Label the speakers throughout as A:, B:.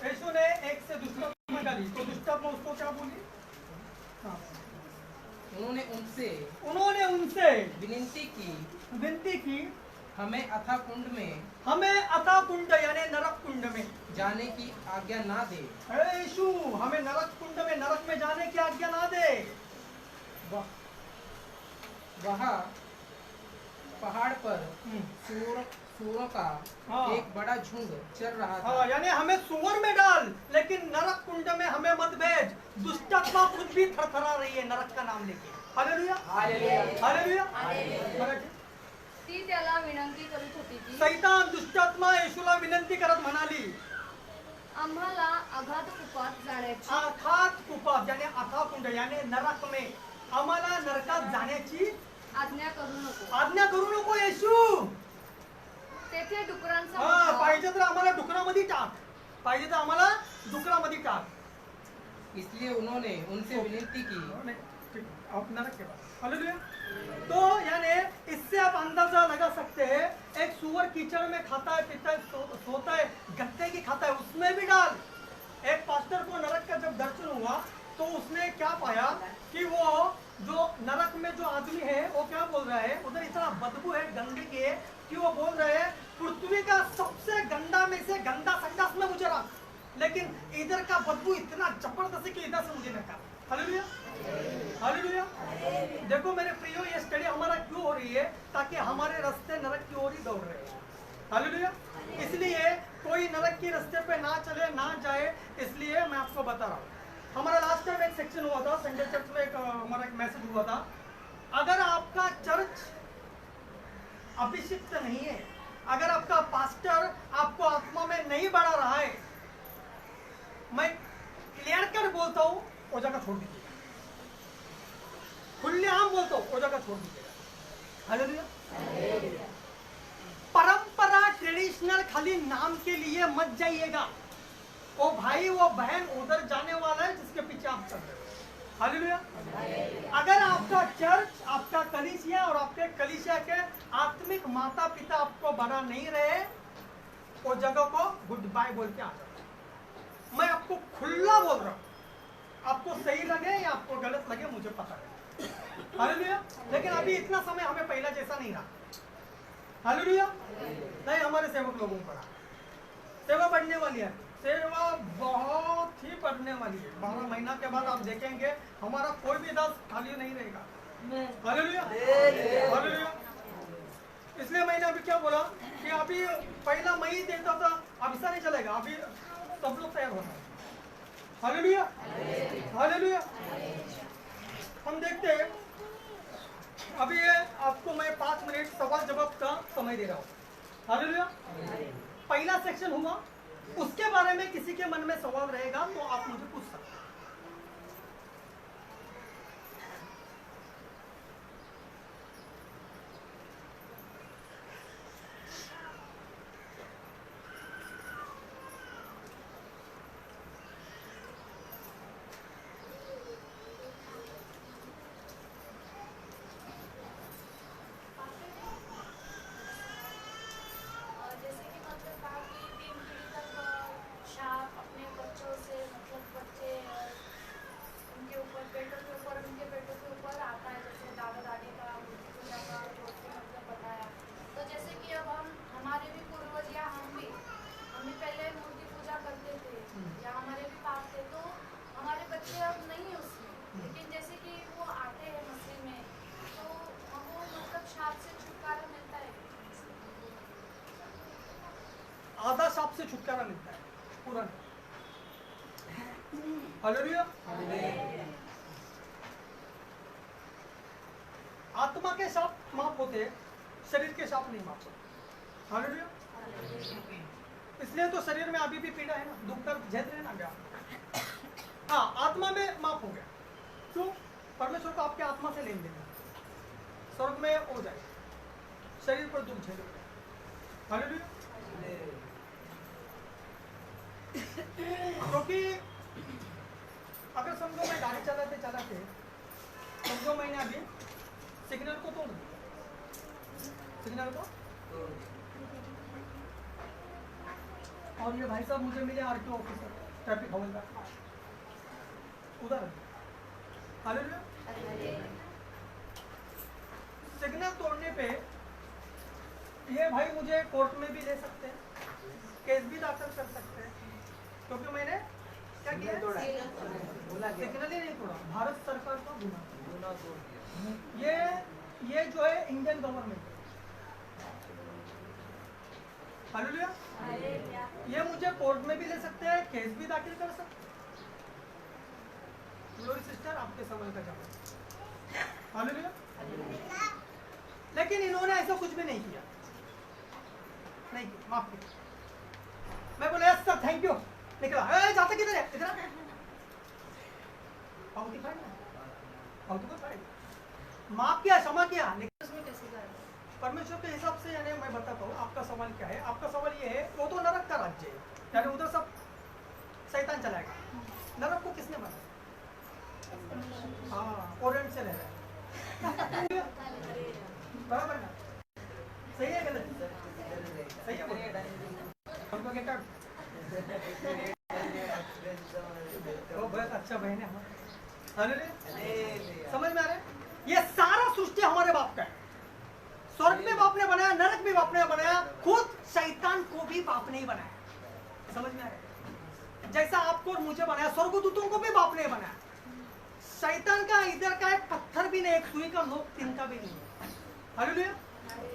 A: यीशु ने एक से दुष्टात्मा निकाली, तो दुष्टात्मा उसको क्या बोली? हाँ। उन्होंने उनसे विनती की
B: हमें अथाह कुंड
A: यानी नरक कुंड में
B: जाने की आज्ञा ना दे।
A: यीशु हमें नरक कुंड में, नरक में जाने की आज्ञा ना दे।
B: वहाँ पहाड़ पर सूअरों का एक बड़ा झुंड चल रहा था।
A: यानी हमें सूअर में डाल, लेकिन नरक कुंड में हमें मत भेज। दुष्टात्मा खुद भी थरथरा रही है नरक का नाम लेके। Hallelujah, hallelujah, hallelujah.
C: ती त्याला विनंती करीत होती की
A: सैतान दुष्टात्मा येशूला विनंती करत म्हणाली,
C: आम्हाला अगाध कुपात जाण्याची,
A: अर्थात कुपात यानी अथाह कुंड यानी नरक में, आम्हाला नरकात जाण्याची
C: आज्ञा करू नको
A: येशू।
C: तेथे डुकरांचा
A: पाहिजे तर आम्हाला डुकरामध्ये टाक, पाहिजे तर आम्हाला डुकरामध्ये टाक।
B: इसलिए उन्होंने उनसे विनती की।
A: नरक के बाद हालेलुया। तो यानी इससे आप अंदाजा लगा सकते हैं, एक सूअर कीचड़ में खाता है, पीता है, सोता है, गत्ते की खाता है, उसमें भी डाल। एक पास्टर को नरक का जब दर्शन हुआ तो उसने क्या पाया कि वो जो नरक में जो आदमी है वो क्या बोल रहा है, उधर इतना बदबू है, गंदगी है कि वो बोल रहे हैं पृथ्वी का सबसे गंदा में से गंदा संडास में मुझे रख, लेकिन इधर का बदबू इतना जबरदस्त कि इधर से मुझे निकाल। Hallelujah, hallelujah. देखो मेरे प्रियो, ये स्टडी हमारा क्यों हो रही है? ताकि हमारे रास्ते नरक की ओर ही दौड़ रहे हैं। हालेलुया। इसलिए कोई नरक के रास्ते पे ना चले, ना जाए, इसलिए मैं आपको बता रहा हूँ। हमारा लास्ट टाइम एक सेक्शन हुआ था, संडे चर्च में हमारा एक मैसेज हुआ था, अगर आपका चर्च अभिषिक्त नहीं है, अगर आपका पास्टर आपको आत्मा में नहीं बढ़ा रहा है, मैं क्लियर कर बोलता हूँ, वो जगह छोड़ दीजिएगा। खुलेआम बोलता हूँ, वो जगह छोड़ दीजिएगा। हालेलुया। परंपरा ट्रेडिशनल खाली नाम के लिए मत जाइएगा। वो भाई वो बहन उधर जाने वाला है जिसके पीछे आप चल रहे हो। हालेलुया। अगर आपका चर्च, आपका कलीसिया और आपके कलीसिया के आत्मिक माता पिता आपको बढ़ा नहीं रहे, वो जगह को गुड बाय बोल के आ जाओ। मैं आपको खुला बोल रहा हूँ, आपको सही लगे या आपको गलत लगे मुझे पता है। हालेलुया। लेकिन अभी इतना समय हमें पहला जैसा नहीं रहा। हालेलुया। नहीं, हमारे सेवक लोगों को पढ़ा, सेवा बढ़ने वाली है, सेवा बहुत ही बढ़ने वाली है। 12 महीना के बाद आप देखेंगे हमारा कोई भी दास खाली नहीं रहेगा। Hallelujah, hallelujah. इसलिए मैंने अभी क्या बोला कि अभी पहला मई देता था, अब ऐसा नहीं चलेगा, अभी सब लोग तैयार होना है। Hallelujah, hallelujah. हम देखते हैं अभी ये आपको मैं 5 मिनट सवाल जवाब का समय दे रहा हूँ। हालेलुया। पहला सेक्शन हुआ, उसके बारे में किसी के मन में सवाल रहेगा तो आप मुझे पूछ सकते हैं। आधा सांप से छुटकारा मिलता है, पूरा नहीं। हालेलुया। आत्मा के सांप माफ होते हैं, शरीर के सांप नहीं माफ होते। हालेलुया। इसलिए तो शरीर में अभी भी पीड़ा है ना, दुख दर्द झेल रहे ना। हाँ, आत्मा में माफ हो गया। क्यों? परमेश्वर को आपके आत्मा से लेन देना, स्वर्ग में हो जाए, शरीर पर दुख झेलो। हालेलुया। क्योंकि अगर समझो मैं गाड़ी चलाते चलाते, समझो मैंने अभी सिग्नल को तोड़ दिया, सिग्नल को और ये भाई साहब मुझे मिले आरटीओ ऑफिसर, ट्रैफिक हवलदार उधर। हालेलुया। सिग्नल तोड़ने पे ये भाई मुझे कोर्ट में भी ले सकते हैं, केस भी दाखिल कर सकते हैं, क्योंकि मैंने क्या किया? सिग्नल ही नहीं तोड़ा, भारत सरकार का गुना तोड़ दिया। ये जो है इंडियन गवर्नमेंट। हालेलुया। ये मुझे कोर्ट में भी ले सकते हैं, केस भी दाखिल कर सकते हैं। ग्लोरी सिस्टर, आपके सवाल का जवाब। हालेलुया। लेकिन इन्होंने ऐसा कुछ भी नहीं किया, नहीं किया, माफ किया। मैं बोला यस सर थैंक यू, निकला। जाता किधर है? इधर माफ किया, क्षमा किया, परमेश्वर के हिसाब से। यानी मैं बताता हूँ आपका सवाल क्या है। आपका सवाल ये है, वो तो नरक का राज्य है, यानी उधर सब शैतान चलाएगा। नरक को किसने बनाया? हाँ, ओरिएंट से रह रहा है। बराबर ना? सही है गलत? सही है। हमको क्या वो बहुत अच्छा बहन है हमारा। समझ में आ रहा है? ये सारा सृष्टि हमारे बाप का है। स्वर्ग में बाप ने बनाया, नरक में बाप ने बनाया, खुद शैतान को भी बाप ने ही बनाया। समझ में आ रहा है? जैसा आपको और मुझे बनाया, स्वर्गदूतों को भी बाप ने बनाया। शैतान का इधर का एक पत्थर भी नहीं, एक सुई का नोक तिनका भी नहीं है। हालेलुया।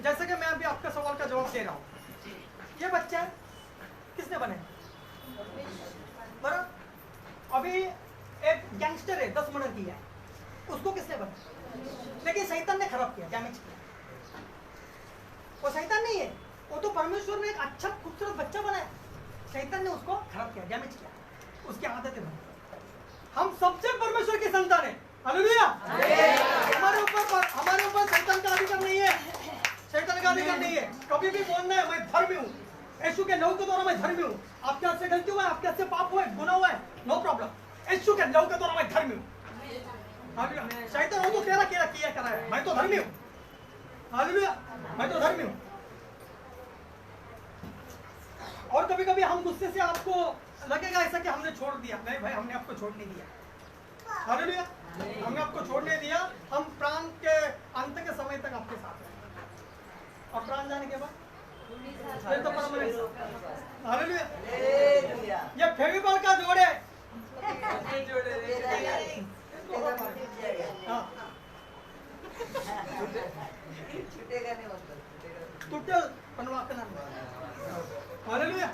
A: जैसे कि मैं अभी आपका सवाल का जवाब दे रहा हूँ, ये बच्चा किसने बनाया? बराबर। अभी एक गैंगस्टर है, 10 मर्डर किया है, उसको किसने बनाया? लेकिन शैतान ने खराब किया, डैमेज किया। वो शैतान नहीं है, वो तो परमेश्वर ने एक अच्छा खूबसूरत बच्चा बनाया, शैतान ने उसको खराब किया, डैमेज किया, उसकी आदतें बनी। हम सबसे परमेश्वर की संतान है। हालेलुया। हमारे ऊपर शैतान का अधिकार नहीं है, शैतान का अधिकार नहीं है। कभी भी बोलना है मैं धर्मी हूँ, यीशु के लहू के द्वारा मैं धर्मी हूँ। आपके हाथ से गलती हुआ है, आपके हाथ से पाप हुआ है, गुनाह हुआ है, नो प्रॉब्लम, यीशु के लहू के द्वारा मैं धर्मी हूँ। हालेलुया। शैतान वो तो तेरा किया करा है, मैं तो धर्मी हूँ। हालेलुया, मैं तो धर्मी हूँ। और कभी कभी हम गुस्से से, आपको लगेगा ऐसा कि हमने छोड़ दिया। नहीं भाई, हमने आपको छोड़ नहीं दिया। हालेलुया, हमने आपको छोड़ नहीं दिया। हम प्राण के अंत के समय तक आपके साथ हैं, और प्राण जाने के बाद फिर तो परमानेंट। हालेलुया। ये फेविकॉल का जोड़ है। हाँ, टूटे बनवा के नाम। हालेलुया।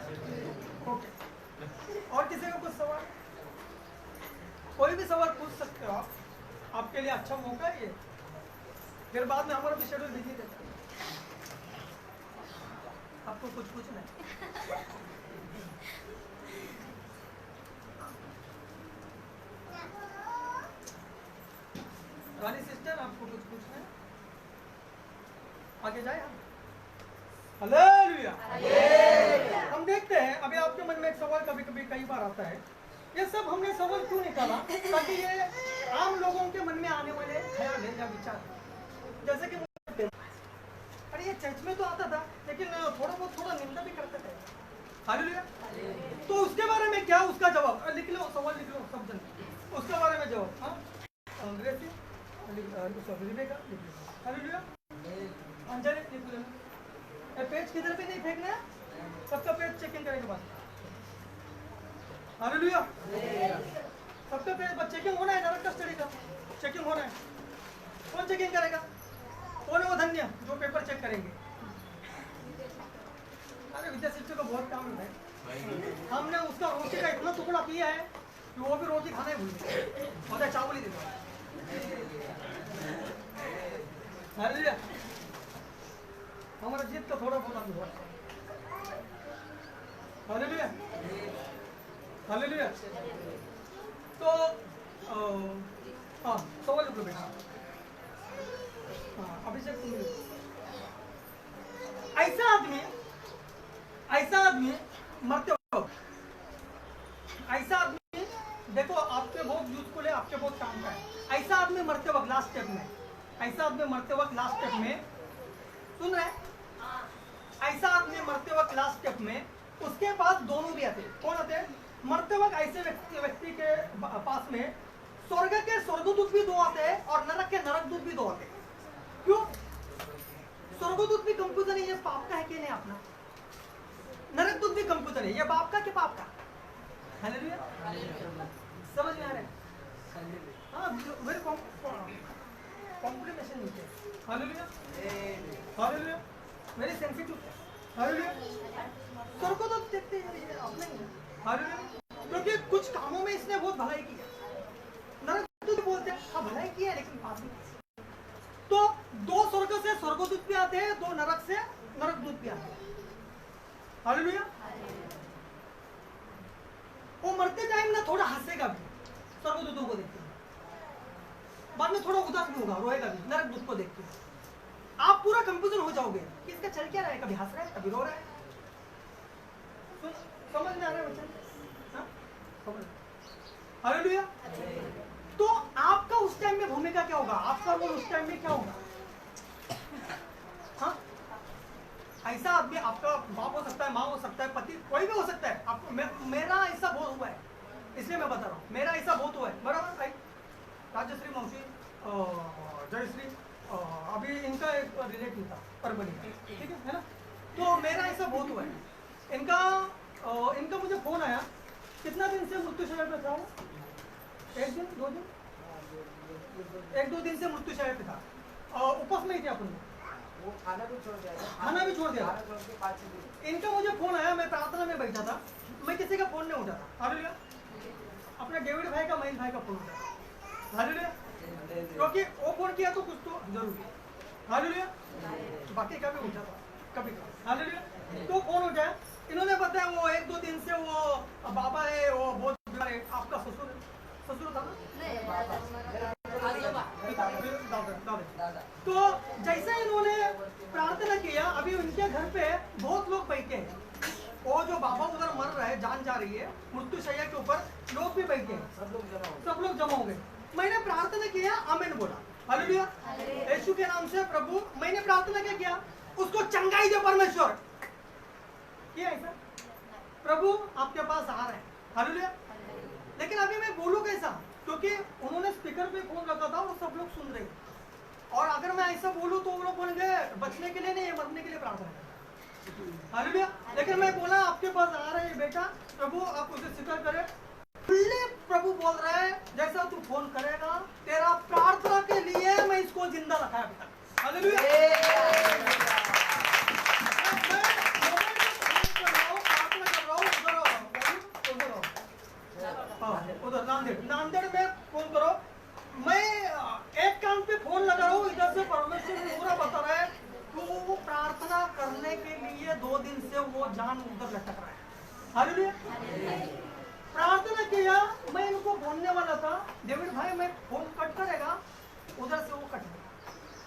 A: ओके, और किसी का कुछ सवाल? कोई भी सवाल पूछ सकते हो आप, आपके लिए अच्छा मौका है ये। फिर बाद में हमारा भी शेड्यूल बिजी रहता है। आपको कुछ पूछना है? रानी सिस्टर, आपको कुछ पूछना है? आगे जाए हम। हालेलुया। हम देखते हैं, अभी आपके मन में एक सवाल कभी कभी कई बार आता है, ये सब हमने सवाल क्यों निकाला? ताकि ये आम लोगों के मन में आने वाले ख्याल है या विचार, जैसे कि अरे ये चर्च में तो आता था, लेकिन थोड़ा निंदा भी करते थे। हालेलुया। तो उसके बारे में क्या, उसका जवाब लिख लो, सवाल लिख लो सब जन, उसके बारे में जवाब। हाँ, अंग्रेजी हालेलुया। अंजलि लिख लो। पेज किधर भी नहीं फेंकना है, सबका पेज चेकिंग करेंगे बाद। हालेलुया। सबका पेज चेकिंग होना है, नरक का स्टडी का चेकिंग होना है। कौन चेकिंग करेगा? कौन है वो धन्य जो पेपर चेक करेंगे? अरे विद्या शिक्षक को बहुत काम है। हमने उसका रोटी का इतना टुकड़ा किया है कि वो भी रोटी खाना ही भूल गए, और चावल ही देता। हालेलुया। हमारा जीत का थोड़ा बहुत अनुभव है। हालेलुया। हालेलुया। तो हाँ, सवाल लिख लो बेटा। हाँ, अभिषेक तुम ऐसा आदमी मरते वक्त, ऐसा आदमी देखो आपके बहुत यूजफुल है, आपके बहुत काम का है। ऐसा आदमी मरते वक्त लास्ट स्टेप में, ऐसा आदमी मरते वक्त लास्ट स्टेप में, सुन रहे हैं? ऐसा आदमी मरते वक्त लास्ट स्टेप में उसके पास दोनों भी आते। कौन आते हैं? मरते वक्त ऐसे व्यक्ति के पास में स्वर्ग के स्वर्गदूत भी दो आते हैं और नरक के नरकदूत भी दो आते हैं। क्यों? स्वर्गदूत भी कंफ्यूजन है, ये पाप का है कि नहीं अपना। नरकदूत भी कंफ्यूजन है, ये बाप का कि पाप का। हालेलुया, समझ में आ रहा है? हाँ, वेरी कॉम्प्लीमेशन नीचे। Hallelujah, hallelujah, very sensitive. Hallelujah, स्वर्गदूत देखते हैं ये अपने ही। हालेलुया, क्योंकि कुछ कामों में इसने बहुत भलाई की है। नरकदूत बोलते हैं हाँ भलाई की है लेकिन पाप नहीं। तो दो स्वर्ग से स्वर्गदूत भी आते हैं, दो नरक से नरकदूत भी आते हैं। हालेलुया, वो मरते टाइम ना थोड़ा हंसेगा भी स्वर्गदूतों को देखते, बाद में थोड़ा उदास भी होगा, रोएगा भी नरकदूत को देखते। आप पूरा कंफ्यूजन हो जाओगे कि इसका चल क्या रहा है, कभी हंस रहा है कभी रो रहा है। समझ में आ रहा है वचन? हालेलुया। तो आपका उस टाइम में भूमिका क्या होगा, आपका रोल उस टाइम में क्या होगा? हाँ, ऐसा आदमी आपका बाप हो सकता है, माँ हो सकता है, पति कोई भी हो सकता है। आपको मेरा ऐसा बहुत हुआ है, इसलिए मैं बता रहा हूँ, मेरा ऐसा बहुत हुआ है। बराबर भाई, राजश्री मौसी, जयश्री, अभी इनका एक रिलेटिव था परभनी का, ठीक है ना? तो मेरा ऐसा बहुत हुआ है। इनका मुझे फोन आया, कितना दिन से मृत्युशैया पे था वो? एक दिन, 2 दिन, 1-2 दिन से मृत्युशैया पे था। उपवास में ही थे अपन,
D: वो खाना भी छोड़ दिया,
A: खाना भी छोड़ दिया। इनका मुझे फोन आया, मैं प्रार्थना में बैठा था, मैं किसी का फोन नहीं उठाता। हालेलुया, अपने डेविड भाई का, महीन भाई का फोन उठाता। हालेलुया, क्योंकि वो फोन किया तो कुछ तो जरूर। हालेलुया, बाकी का भी उठाता कभी कभी। हालेलुया, तो फोन उठाया, इन्होंने बताया वो 1-2 दिन से वो बाबा है, वो बहुत बीमार है। आपका ससुर था ना? तो जैसे इन्होंने प्रार्थना किया, अभी उनके घर पे बहुत लोग बैठे हैं। वो जो बाबा उधर मर रहा है, जान जा रही है, मृत्युशैया के ऊपर लोग भी बैठे हैं, सब लोग जमा हो गए। मैंने प्रार्थना किया, आमीन बोला। हालेलुया, यीशु के नाम से प्रभु, मैंने प्रार्थना क्या किया, उसको चंगाई दे परमेश्वर। ये ऐसा प्रभु आपके पास आ रहे हैं। हालेलुया, लेकिन अभी मैं बोलूं कैसा, क्योंकि उन्होंने स्पीकर पे फोन रखा था और सब लोग सुन रहे हैं। और अगर मैं ऐसा बोलूं तो वो लोग बोलेंगे बचने के लिए नहीं, मरने के लिए प्रार्थना है। हालेलुया, लेकिन मैं बोला आपके पास आ रहे हैं बेटा, प्रभु आप उसे स्वीकार करें। प्रभु बोल रहा है जैसा तू फोन करेगा, तेरा प्रार्थना के लिए मैं इसको जिंदा रखा है बेटा। हालेलुया, उधर नांदेड़ में फोन करो, मैं एक कान पे फोन लगा रहा हूँ, इधर से परमेश्वर पूरा बता रहा है तो वो प्रार्थना करने के लिए 2 दिन से वो जान उधर लटक रहा है। हालेलुया, प्रार्थना किया, मैं इनको बोलने वाला था डेविड भाई मैं फोन कट करेगा, उधर से वो कट गया।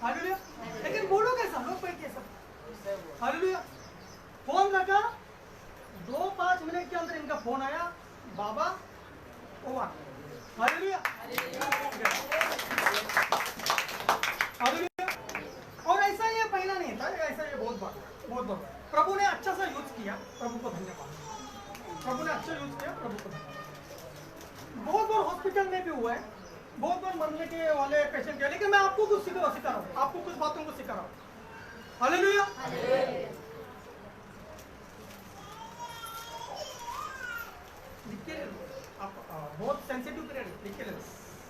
A: हालेलुया, लेकिन बोलो कैसा, लोग बैठे सब। हालेलुया, फोन रखा, 2-5 मिनट के अंदर इनका फोन आया, बाबा ओवर। Hallelujah, hallelujah. और ऐसा ये पहला नहीं था, ऐसा ये बहुत बार प्रभु ने अच्छा सा यूज किया, प्रभु को धन्यवाद। प्रभु ने अच्छा यूज किया, प्रभु को धन्यवाद। बहुत बार हॉस्पिटल में भी हुआ है, बहुत बार मरने के वाले पेशेंट के, लेकिन मैं आपको कुछ सिखा रहा हूँ, आपको कुछ बातों को सिखा रहा हूँ। हालेलुया, बहुत सेंसिटिव पीरियड लिख के ले।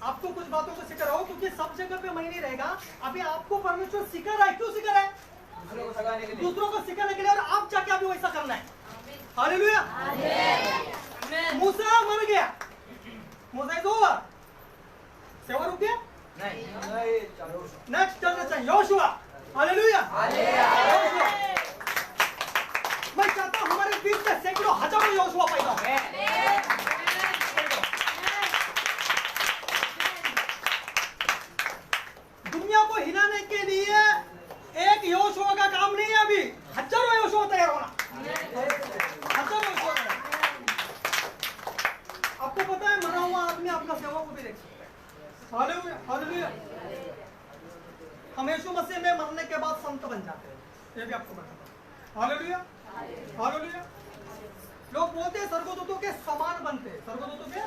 A: आपको कुछ बातों को सिखा रहा हूँ, क्योंकि सब जगह पे मैं नहीं रहेगा। अभी आपको परमेश्वर सिखा रहा है, क्यों सिखा रहा है? दूसरों को सिखाने के लिए, और आप जाके अभी वैसा करना है। हालेलुया, मूसा मर गया, मूसा इज ओवर, सेवा रुक गया नहीं, नेक्स्ट चलना चाहिए योशुआ। हालेलुया, मैं चाहता हूँ हमारे बीच में सैकड़ों हजारों योशुआ पैदा हो। दुनिया को हिलाने के लिए एक योशुआ का काम नहीं है, अभी हजारों योशुआ तैयार होना, हजारों योशुआ। आपको पता है मरा हुआ आदमी आपका सेवा को भी देख सकता है। Hallelujah, hallelujah. हम यीशु मसीह में मरने के बाद संत बन जाते हैं, ये भी आपको पता है। Hallelujah, hallelujah. लोग बोलते हैं स्वर्गदूतों के समान बनते हैं, स्वर्गदूतों के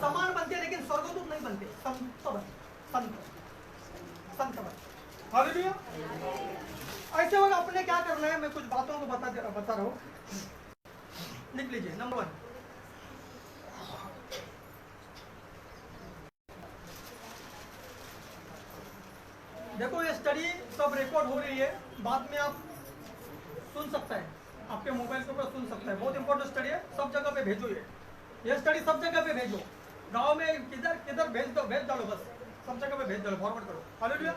A: समान बनते हैं, लेकिन स्वर्गदूत नहीं बनते, संत बनते। हालेलुया। ऐसे वक्त अपने क्या करना है, मैं कुछ बातों को बता रहा हूँ, लिख लीजिए। नंबर 1, देखो ये स्टडी सब रिकॉर्ड हो रही है, बाद में आप सुन सकते हैं, आपके मोबाइल के ऊपर सुन सकते हैं। बहुत इंपॉर्टेंट स्टडी है, सब जगह पे भेजो। ये स्टडी सब जगह पे भेजो, गांव में किधर किधर भेज डालो, बस सब जगह पे भेज डालो, फॉरवर्ड करो। हालेलुया।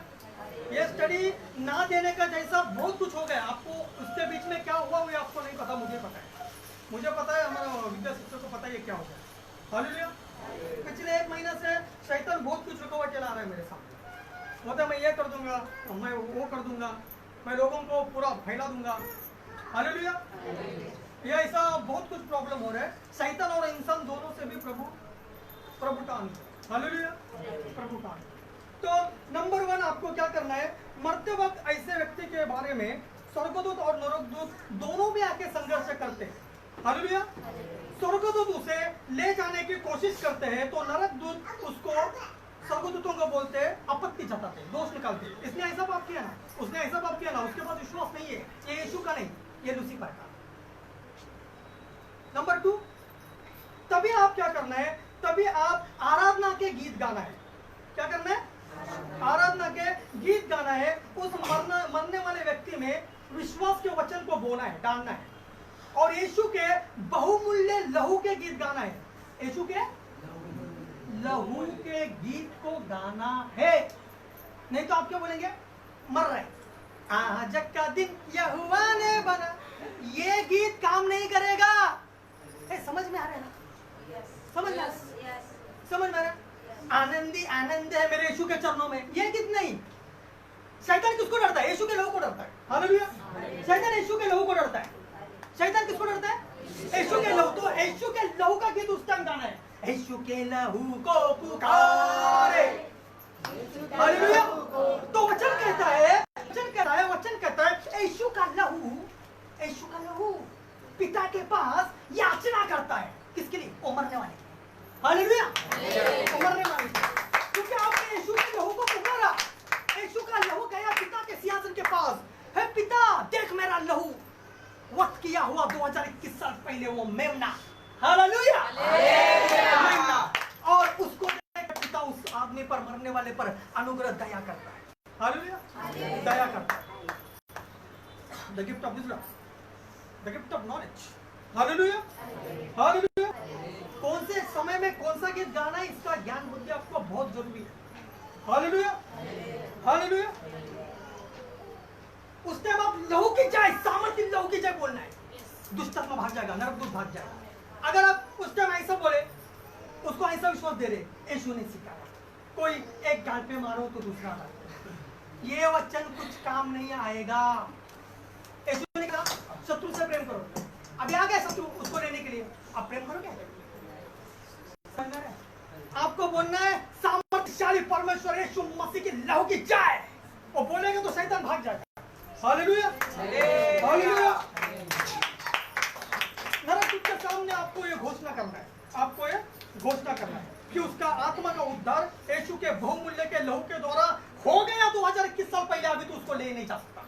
A: ये स्टडी ना देने का जैसा बहुत कुछ हो गया, आपको उसके बीच में क्या हुआ वो आपको नहीं पता, मुझे पता है, हमारा विद्या शिक्षक को पता है क्या हो गया। हालेलुया। पिछले 1 महीने से शैतान बहुत कुछ रुकावट चला रहा है मेरे सामने, बोलता मैं ये कर दूंगा, मैं वो कर दूंगा, मैं लोगों को पूरा फैला दूंगा। हालेलुया। ये ऐसा बहुत कुछ प्रॉब्लम हो रहा है, शैतान और इंसान दोनों से भी प्रभु का अंत। हालेलुया। प्रभु का अंत। तो नंबर 1 आपको क्या करना है, मरते वक्त ऐसे व्यक्ति के बारे में स्वर्गदूत और नरकदूत दोनों भी आके संघर्ष करते हैं। हालेलुया। स्वर्गदूत उसे ले जाने की कोशिश करते हैं, तो नरकदूत उसको स्वर्गदूतों को बोलते हैं, आपत्ति जताते हैं, दोष निकालते हैं, इसने ऐसा पाप किया ना, उसने ऐसा पाप किया ना, उसके पास विश्वास नहीं है, ये यीशु का नहीं, ये लूसीफर का। नंबर 2, तभी आप क्या करना है, तभी आप आराधना के गीत गाना है। क्या करना है? आराधना के गीत गाना है। उस मरने वाले व्यक्ति में विश्वास के वचन को बोलना है, डालना है, और यीशु के बहुमूल्य लहू के गीत गाना है। यीशु के लहू के गीत को गाना है, नहीं तो आप क्या बोलेंगे, मर रहे, आज का दिन यहोवा ने बना, ये गीत काम नहीं करेगा। समझ में आ रहा है ना? समझ में आ रहा है? आनंदी आनंद है मेरे यीशु के चरणों में, ये गीत नहीं। शैतान किसको डरता है? यीशु के लहू को डरता है। हालेलुया। शैतान यीशु के लहू को डरता है। शैतान किसको डरता है? यीशु के लहू। तो यीशु के लहू का गीत उस टाइम गाना है, यीशु के लहू को पुकारे। हालेलुया। तो वचन कहता है यीशु का लहू पिता के पास याचना करता है, किसके लिए? वो मरने वाले। हालेलुया। वो मरने वाले, क्योंकि आपने यीशु के लहू को पुकारा। यीशु का लहू गया पिता के सिंहासन के पास, हे पिता देख मेरा लहू, वक्त किया हुआ 2021 साल पहले वो मेमना। हालेलुया। और उसको पिता उस आदमी पर, मरने वाले पर अनुग्रह दया करता है। हालेलुया। दया करता है। The gift of wisdom, the gift of knowledge. Hallelujah. Hallelujah. कौन से समय में कौन सा गीत गाना है, इसका ज्ञान बुद्धि आपको बहुत जरूरी है। हालेलुया। हालेलुया। उस टाइम आप लहू की जय, सामर्थ्य लहू की जय बोलना है, दुष्टात्मा भाग जाएगा, नरकदूत भाग जाएगा। अगर आप उस टाइम ऐसा बोले, उसको ऐसा विश्वास दे रहे, यीशु ने सिखाया, कोई एक गाल पे मारो तो दूसरा गाल, ये वचन कुछ काम नहीं आएगा। यीशु ने कहा शत्रु से प्रेम करो, अभी आ गया शत्रु उसको लेने के लिए, आप प्रेम करोगे? आपको बोलना है सामर्थ्यशाली परमेश्वर यीशु मसीह की लहू की जय, और बोलेंगे तो शैतान भाग जाएगा। हालेलुया। हालेलुया। नरकदूत के सामने आपको ये घोषणा करना है, आपको ये घोषणा करना है कि उसका आत्मा का उद्धार यीशु के बहुमूल्य के लहू के द्वारा हो गया 2021 साल पहले, अभी तो उसको ले नहीं जा सकता।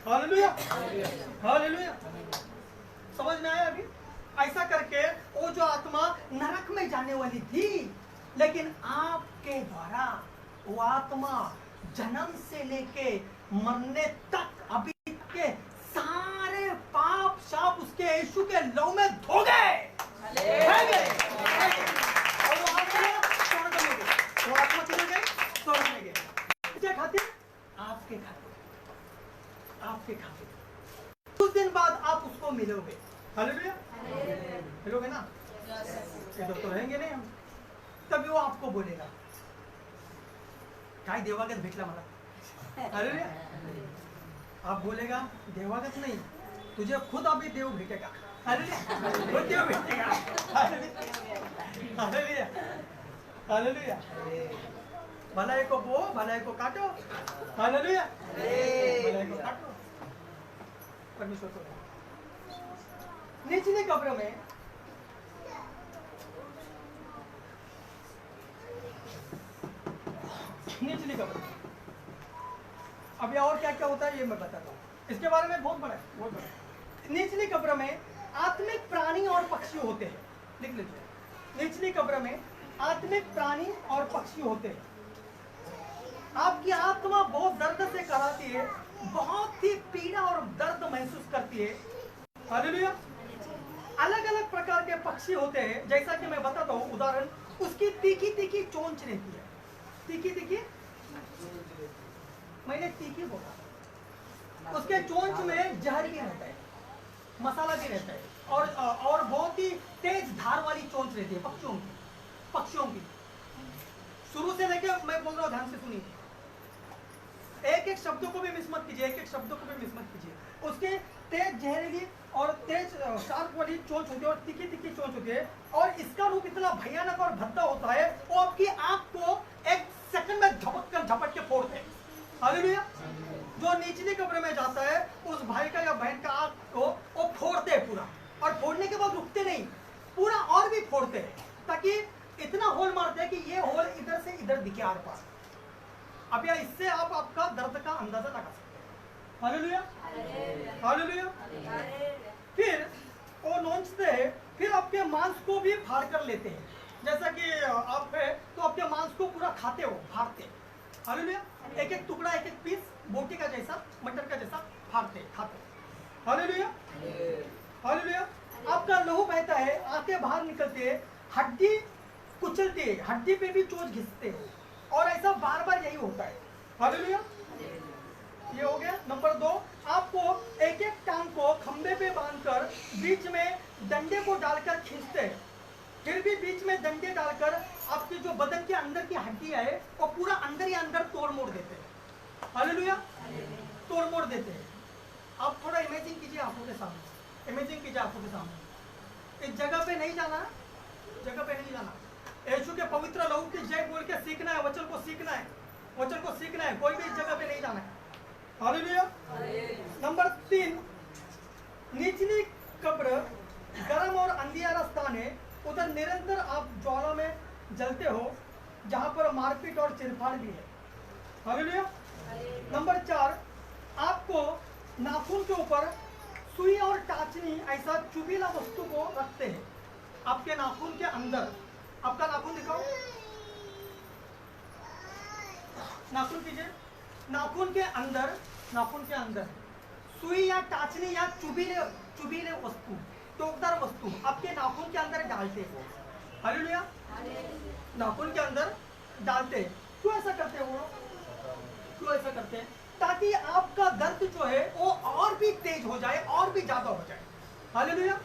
A: हालेलुया। हालेलुया। समझ में आया? अभी ऐसा करके वो जो आत्मा नरक में जाने वाली थी, लेकिन आपके द्वारा वो आत्मा जन्म से लेके मरने तक अभी के सारे पाप शाप उसके यीशु के लहू में धो गए, और वो आत्मा स्वर्ग में गई। वो आत्मा किधर गई? स्वर्ग में गई। किसके खातिर? आपके खातिर, आपके खातिर। कुछ दिन बाद आप उसको मिलोगे। हालेलुया। मिलोगे ना? ये तो रहेंगे नहीं हम, तभी वो आपको बोलेगा काय देवागत भेटला मला। हालेलुया। आप बोलेगा देवागत नहीं, तुझे खुद अभी देव भेटेगा। हालेलुया। खुद देव भेटेगा। हालेलुया। हालेलुया। भलाई को बो, भलाई को काटो। हालेलुया। भलाई को काटो। परमेश्वर को निचली कब्र में निचली कब्र में। अभी और क्या क्या होता है ये मैं बताता हूँ, इसके बारे में बहुत बड़ा है, बहुत बड़ा है। निचली कब्र में आत्मिक प्राणी और पक्षी होते हैं, लिख लीजिए। निचली कब्र में आत्मिक प्राणी और पक्षी होते हैं। आपकी आत्मा बहुत दर्द से कराती है, बहुत ही पीड़ा और दर्द महसूस करती है। हालेलुया। अलग अलग प्रकार के पक्षी होते हैं, जैसा कि मैं बताता हूँ उदाहरण, उसकी तीखी तीखी चोंच रहती है। तीखी तीखी, मैंने तीखी बोला, उसके चोंच में जहर भी रहता है, मसाला भी रहता है, और बहुत ही तेज धार वाली चोंच रहती है पक्षियों की। शुरू से लेके मैं बोल रहा हूँ, ध्यान से सुनिए, एक एक शब्दों को भी मिस मत कीजिए, एक एक शब्दों को भी मिस मत कीजिए। उसके तेज जहरीली और तेज शार्प वाली चोंच होती है और तीखी तीखी चोंच होती है, और इसका रूप इतना भयानक और भद्दा होता है, वो आपकी आंख को एक सेकंड में झपट के फोड़ते हैं। हालेलुया। जो निचली कब्र में जाता है उस भाई का या बहन का आंख को वो फोड़ते हैं पूरा, और फोड़ने के बाद रुकते नहीं, पूरा और भी फोड़ते हैं, ताकि इतना होल मारते हैं कि ये होल इधर से इधर दिखे आर पार। अब या इससे आप आपका दर्द का अंदाजा लगा सकते हैं। Hallelujah, hallelujah. फिर वो नोचते हैं, फिर आपके मांस को भी फाड़ कर लेते हैं। जैसा कि आप है तो आपके मांस को पूरा खाते हो, फाड़ते। हालेलुया। एक एक टुकड़ा, एक एक पीस बोटी का जैसा, मटर का जैसा फाड़ते, खाते। Hallelujah, hallelujah. आपका लहू बहता है, आंखें बाहर निकलती है, हड्डी कुचलती है, हड्डी पे भी चोट घिसते हैं, और ऐसा बार बार यही होता है। हालेलुया। ये हो गया। नंबर 2, आपको एक एक टांग को खंबे पे बांधकर बीच में डंडे को डालकर खींचते हैं, फिर भी बीच में डंडे डालकर आपकी जो बदन के अंदर की हड्डियां है वो पूरा अंदर ही अंदर तोड़ मोड़ देते हैं। हालेलुया, तोड़ मोड़ देते हैं। आप थोड़ा इमेजिन कीजिए आंखों के सामने, इमेजिन कीजिए आंखों के सामने। इस जगह पे नहीं जाना, जगह पे नहीं जाना, यीशु के पवित्र लहू की जय बोल के सीखना है, वचन को सीखना है, वचन को सीखना है, कोई भी इस जगह पे नहीं जाना है। हालेलुया। नंबर 3, निचली कब्र गर्म और अंधियारा स्थान है, उधर निरंतर आप ज्वाला में जलते हो, जहां पर मारपीट और चिरफाड़ भी है। हालेलुया। नंबर 4, आपको नाखून के ऊपर सुई और टाचनी ऐसा चुभीला वस्तु को रखते हैं आपके नाखून के अंदर। आपका नाखून दिखाओ, नाखून कीजिए। नाखून के अंदर, नाखून के अंदर सुई या टाचनी या चुभीले वस्तु, टोकदार वस्तु आपके नाखून के अंदर डालते हैं। हालेलुया। नाखून के अंदर डालते हैं। क्यों ऐसा करते हैं वो लोग? क्यों ऐसा करते हैं? ताकि आपका दर्द जो है वो और भी तेज हो जाए, और भी ज्यादा हो जाए। हालेलुया।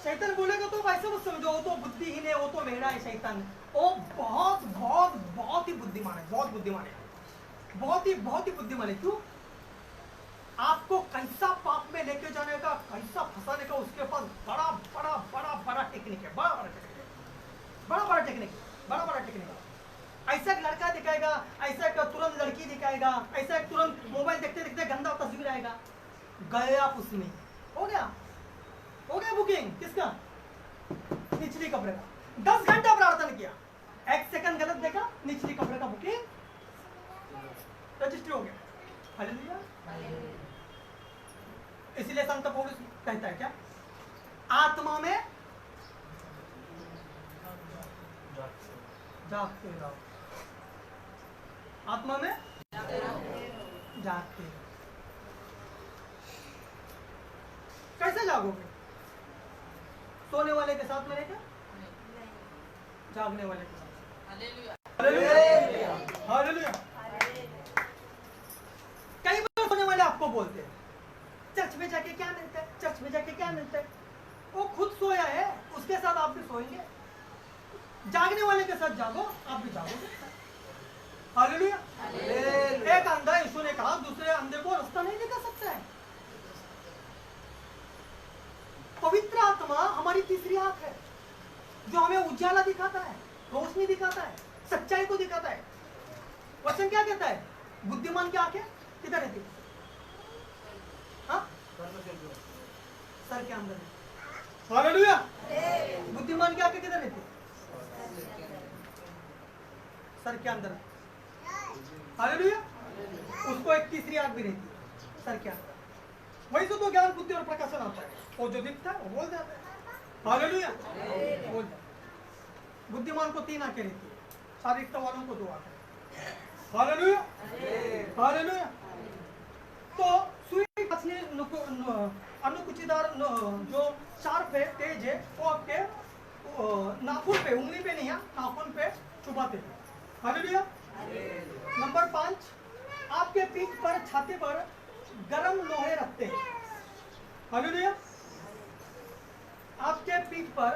A: शैतान बोलेगा तो ऐसे मत समझो वो तो बुद्धिहीन है, वो तो मेरा है शैतान। वो बहुत बहुत बहुत ही बुद्धिमान है, बहुत बुद्धिमान है, बहुत ही बुद्धिमान है। क्यों? आपको कैसा पाप में लेके जाने का, कैसा फंसाने का, उसके पास बड़ा बड़ा बड़ा बड़ा टेक्निक है, बड़ा बड़ा टेक्निक है, बड़ा बड़ा टेक्निक, बड़ा बड़ा टेक्निक। ऐसा एक लड़का दिखाएगा, ऐसा एक तुरंत लड़की दिखाएगा, ऐसा एक तुरंत मोबाइल देखते देखते गंदा तस्वीर आएगा, गए आप उसमें, हो गया बुकिंग। किसका? निचली कब्र का। 10 घंटा प्रार्थना किया, 1 सेकंड गलत देखा, निचली कब्र का बुकिंग रजिस्टर हो गया। हालेलुया। इसलिए संत पौलुस कहता है क्या? आत्मा में जागते रहो, आत्मा में जागते रहो। कैसे जागोगे? सोने वाले के साथ में रहकर, जागने वाले के साथ। Hallelujah, hallelujah. कई बार सोने वाले आपको बोलते हैं चर्च में जाके क्या मिलता है, चर्च में जाके क्या मिलता है। वो खुद सोया है, उसके साथ आप भी सोएंगे। जागने वाले के साथ जागो, आप भी जागोगे। हालेलुया। एक अंधा यीशु ने कहा दूसरे अंधे को रास्ता नहीं दिखा सकता है। पवित्र आत्मा हमारी तीसरी आंख है, जो हमें उजाला दिखाता है, रोशनी दिखाता है, सच्चाई को दिखाता है। वचन क्या कहता है? बुद्धिमान की आंखें किधर रहती है? हाँ? सर के अंदर। हालेलुया। बुद्धिमान की आंखें किधर रहती है? सर के अंदर। हालेलुया। उसको एक तीसरी आंख भी रहती है। सर क्या वही तो ज्ञान बुद्धि और प्रकाशन आता है। वो जो दिखता है वो बोल जाता है। हालेलुया। बोल जाता है। बुद्धिमान को 3 आंखें रहती है, शारीरिकता वालों को 2 आंखें। हालेलुया। हालेलुया। तो सुई मछली अनुकुचिदार जो शार्प है, तेज है, वो आपके नाखून पे, उंगली पे नहीं है, नाखून पे चुभाते हैं। हालेलुया। नंबर 5, आपके पीठ पर, छाती पर गरम लोहे रखते हैं। हालेलुया। आपके पीठ पर,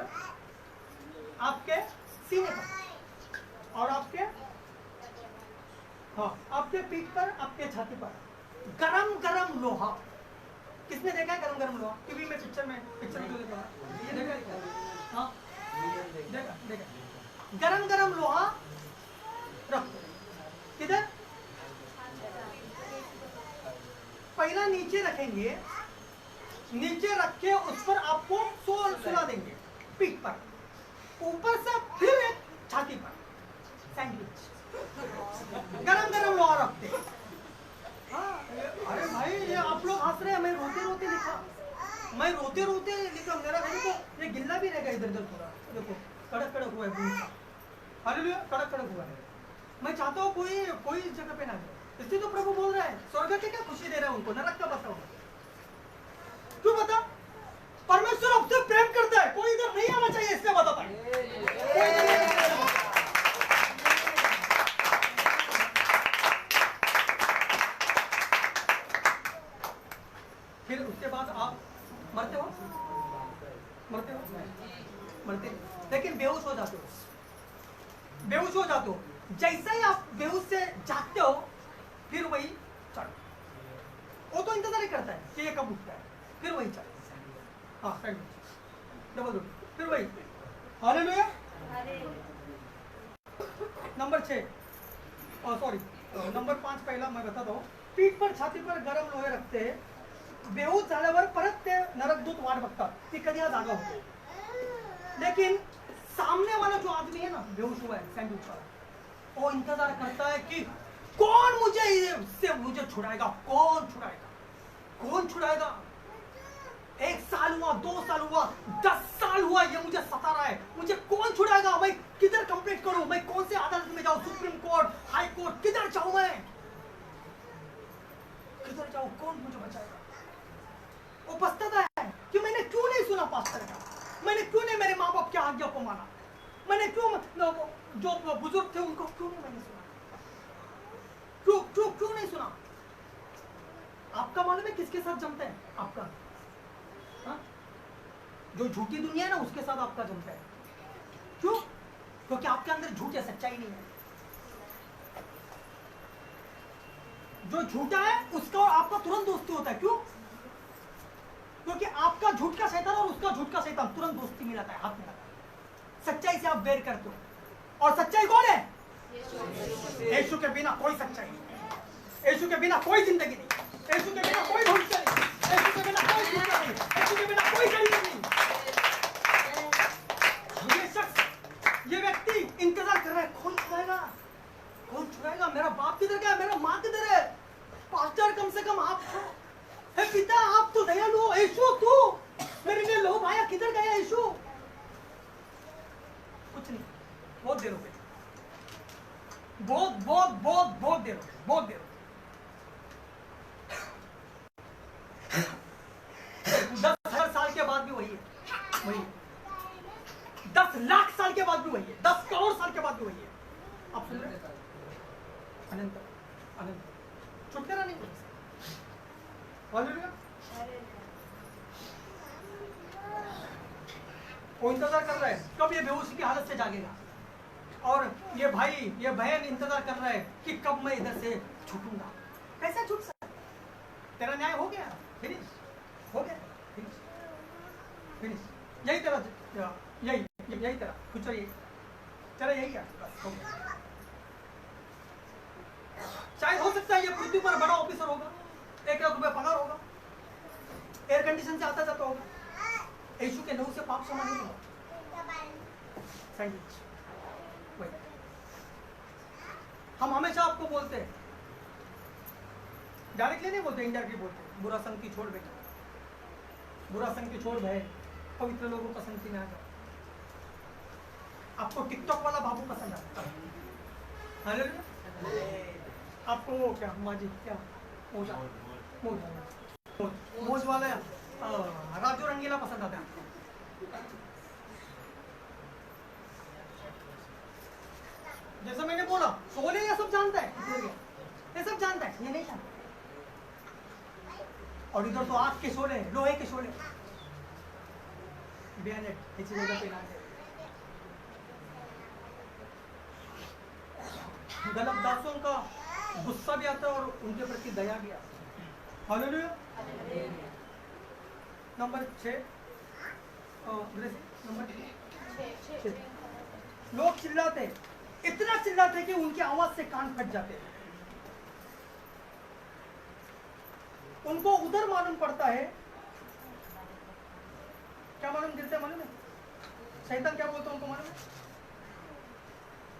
A: आपके सीने पर और आपके आपके पीठ पर, आपके छाती पर गरम गरम लोहा। किसने देखा है गरम गरम लोहा? टीवी में, पिक्चर जो देखा है, ये देखा है? हाँ, देखा। गरम गरम लोहा रखो। किधर? पहला नीचे रखेंगे, नीचे रख के उस पर आपको सुला देंगे पीठ पर, ऊपर से फिर एक छाती पर सैंडविच। गरम गरम लोहा रखते। हाँ, अरे भाई ये आप लोग हंस रहे हैं, मैं रोते रोते लिखा, मेरा देखो ये गिल्ला भी रहेगा इधर उधर पूरा, देखो कड़क कड़क हुआ है भूसा। हालेलुया। कड़क कड़क हुआ है। मैं चाहता हूँ कोई जगह पे ना जाए, इसलिए तो प्रभु बोल रहा है स्वर्ग की क्या खुशी दे रहा है उनको, नरक का बताओ। क्यों बता? परमेश्वर आपसे प्रेम करता है, कोई इधर नहीं आना चाहिए, इसलिए बताता है। फिर उसके बाद आप मरते हो, लेकिन बेहोश हो जाते हो। जैसे ही आप बेहोश से जागते हो, फिर वही चढ़, वो तो इंतजार ही करता है कि ये कब उठता है, फिर वही चढ़। हाँ, डबल रोटी, फिर वही। हालेलुया। नंबर 6, सॉरी नंबर 5 पहला मैं बताता हूँ। पीठ पर, छाती पर गरम लोहे रखते हैं। बेहोश झाल्यावर परत ते नरकदूत वाट बघतात ती कधी हा जागा होते। लेकिन सामने वाला जो आदमी है ना, बेहोश हुआ है सैंडविच वाला, वो इंतजार करता है कि कौन मुझे छुड़ाएगा, कौन छुड़ाएगा। 1 साल हुआ, 2 साल हुआ, 10 साल हुआ, ये मुझे सता रहा है, मुझे कौन छुड़ाएगा? मैं किधर कंप्लेंट करूं? मैं कौन से अदालत में जाऊं? सुप्रीम कोर्ट, हाई कोर्ट, किधर जाऊं? मैं किधर जाऊं? कौन मुझे बचाएगा? वो पछताता है कि मैंने क्यों नहीं सुना पास्टर का, मैंने क्यों नहीं मेरे माँ बाप की आज्ञा को माना, मैंने क्यों जो बुजुर्ग थे उनको क्यों नहीं मैंने सुना, क्यों नहीं सुना। आपका मालूम है किसके साथ जमता है? आपका जो झूठी दुनिया है ना, उसके साथ आपका जमता है। क्यों? क्योंकि आपके अंदर झूठ है, सच्चाई नहीं है। जो झूठा है उसका और आपका तुरंत दोस्ती होता है। क्यों? क्योंकि आपका झूठ का शैतान और उसका झूठ का शैतान तुरंत दोस्ती मिलाता है, हाथ मिलाता है। सच्चाई से आप बेर करते हो, और सच्चाई कौन है? यीशु के बिना कोई सच्चाई नहीं, यीशु के बिना कोई जिंदगी नहीं, यीशु के बिना कोई भविष्य नहीं, यीशु के बिना कोई दूसरा नहीं, यीशु के बिना कोई गरीब नहीं। ये शख्स, ये व्यक्ति इंतजार कर रहा है, कौन छुड़ाएगा? मेरा बाप किधर गया? मेरा माँ किधर है? पास्टर कम से कम आप हे पिता, आप तो दयालु हो। यीशु तू मेरे लिए लोभ आया, किधर गया यीशु? कुछ नहीं, बहुत देर हो गई, बहुत देर हो गई। 10,000 साल के बाद भी वही है, 10 लाख साल के बाद भी वही है, 10 करोड़ साल के बाद भी वही है। आप सुन रहे हैं? अनंत छुटकारा नहीं हो सकता। वो इंतजार कर रहा है कब ये बेहोशी की हालत से जागेगा, और ये भाई, ये बहन इंतजार कर रहा है कि कब मैं इधर से छूटूंगा। कैसे छूट सकता? तेरा न्याय हो गया, फिनिश हो गया, फिनिश। यही तेरा, यही तेरा कुछ, तेरा यही है, बस हो गया। शायद हो सकता है ये पृथ्वी पर बड़ा ऑफिसर होगा, 1 लाख रुपए पगार होगा, एयर कंडीशन से आता जाता होगा, यीशु के नाम से पाप क्षमा नहीं होगा। सैंडविच हम हमेशा आपको बोलते हैं, डायरेक्टली नहीं बोलते, इनडायरेक्टली बोलते हैं, बुरा संग की छोड़ बेटा, बुरा संग की छोड़ भाई, पवित्र लोगों का संगति में आ जाओ। आपको टिकटॉक वाला बाबू पसंद आता है, हालेलुया। आपको वो क्या माँ जी क्या मोजा मोज वाला राजू रंगीला पसंद आता है आपको। जैसा मैंने बोला, शोले ये सब जानता है, ये सब जानता है, ये नहीं जानता। और इधर तो आग के शोले, लोहे के शोले, बेनेट इसी जगह पे लाते। गलत दासों का गुस्सा भी आता है और उनके प्रति दया भी आता है। हालेलुया। नंबर 6, नंबर 6, लोग चिल्लाते, इतना चिल्लाते कि उनकी आवाज से कान फट जाते हैं। उनको उधर मालूम पड़ता है, क्या मालूम गिरते मालूम है, शैतान क्या बोलता है उनको मालूम है।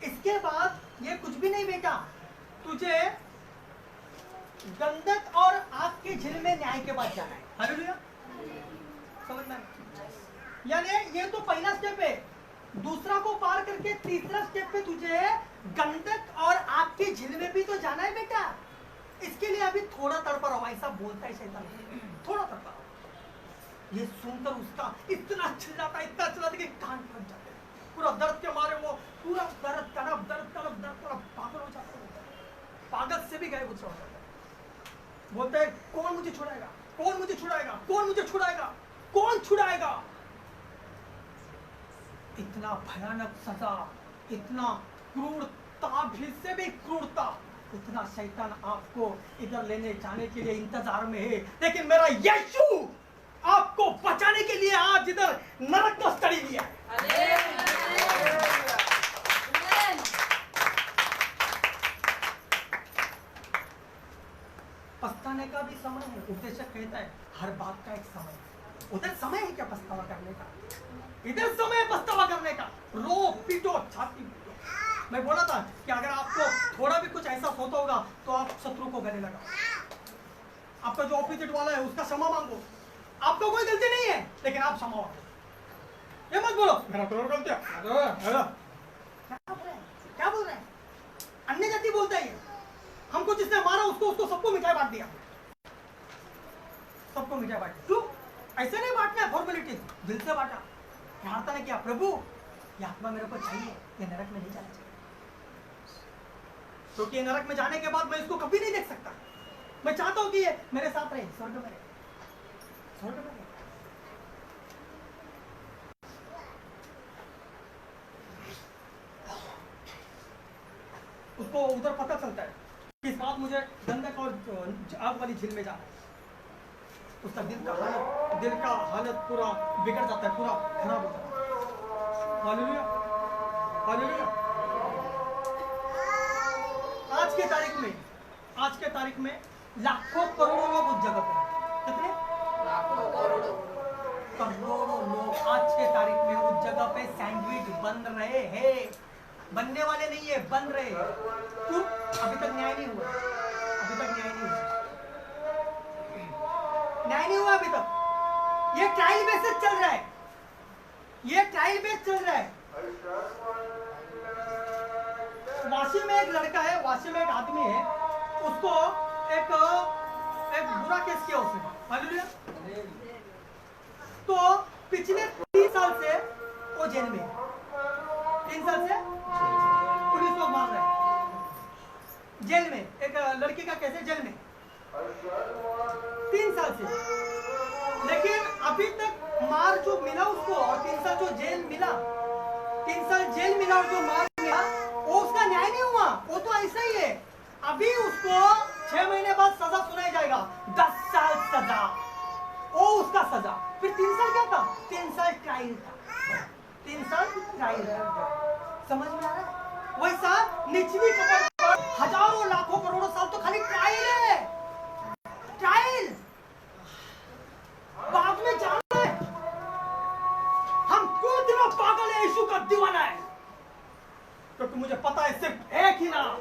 A: इसके बाद ये कुछ भी नहीं बेटा, तुझे गंधक और आग के झील में न्याय के बाद जाना है। हालेलुया, समझ में? यानी ये तो पहला स्टेप है, दूसरा को पार करके तीसरा स्टेप पे तुझे गंधक और आग के झील में भी तो जाना है बेटा। इसके लिए अभी थोड़ा तड़पा रहो, ऐसा बोलता है शैतान, थोड़ा तड़पा रहो। ये सुनकर उसका इतना चिल्लाता, इतना चिल्लाता कि कान फट जाते, पूरा दर्द के मारे वो पूरा दर्द तड़प पागल हो जाता है, पागल से भी गए गुस्सा हो जाता है। बोलते हैं कौन मुझे छुड़ाएगा, कौन मुझे छुड़ाएगा, कौन मुझे छुड़ाएगा, कौन छुड़ाएगा। इतना भयानक सजा, इतना क्रूरता, भी से भी क्रूरता, इतना शैतान आपको इधर लेने जाने के लिए इंतजार में है, लेकिन मेरा यीशु आपको बचाने के लिए आज इधर नरक का स्टडी लिया है। पछताने का भी समय है, उपदेशक कहता है हर बात का एक समय है। उधर समय है क्या पछतावा करने का, इधर समय है पछतावा करने का। रो पीटो, छाती पीटो। मैं बोला था कि अगर आपको थोड़ा भी कुछ ऐसा होता होगा तो आप शत्रु को गले लगाओ, आपका जो ऑपोजिट वाला है उसका क्षमा मांगो। आपको कोई गलती नहीं है लेकिन आप क्षमा मांगो। ये मत बोलो मेरा तो गलती है, क्या बोल रहे हैं, अन्य जाति बोलता है। हमको जिसने मारा उसको सबको मिठाई बांट दिया, सबको मिठाई बांट। क्यों? ऐसे नहीं बांटना है, फॉर्मेलिटी, दिल से बांटा, प्रार्थना किया, प्रभु ये आत्मा मेरे को चाहिए, ये नरक में नहीं जाना चाहिए, क्योंकि ये नरक में जाने के बाद मैं इसको कभी नहीं देख सकता। मैं चाहता हूं कि ये मेरे साथ रहे, स्वर्ग में रहे, स्वर्ग में रहे। उसको उधर पता चलता है कि इस बात मुझे गंधक और आग वाली झील में जाना है। उसका दिल का हालत पूरा बिगड़ जाता है, पूरा खराब हो जाता है। Hallelujah, hallelujah. आज के तारीख में लाखों करोड़ों लोग उस जगह पे, कितने
B: लाखों करोड़ों
A: लोग आज के तारीख में उस जगह पे सैंडविच बन रहे हैं, बनने वाले नहीं है, बन रहे। क्यों? अभी तक न्याय नहीं हुआ, अभी तक न्याय नहीं हुआ, न्याय नहीं हुआ अभी तक। ये ट्रायल बेसिस चल रहा है, ये ट्रायल बेस चल रहा है। वाशी में एक लड़का है, वाशी में एक आदमी है, उसको एक बुरा केस किया उसने। हालेलुया। तो पिछले 3 साल से वो जेल में है, 3 साल से पुलिस लोग मार रहे हैं जेल में। एक लड़की का केस है जेल में 3 साल से, लेकिन अभी तक मार जो मिला उसको और 3 साल जो जेल मिला, 3 साल जेल मिला और जो मार मिला वो उसका न्याय नहीं हुआ। वो तो ऐसा ही है, अभी उसको 6 महीने बाद सजा सुनाई जाएगा, 10 साल सजा, वो उसका सजा। फिर 3 साल क्या था? 3 साल ट्रायल था, 3 साल ट्रायल था। समझ में आ रहा है? वैसा निचली कबर पर हजारों लाखों करोड़ों साल तो खाली ट्रायल है, ट्रायल। बाद में जानना है हम क्यों इतना पागल है, यीशु का दीवाना है, क्योंकि मुझे पता है सिर्फ एक ही नाम,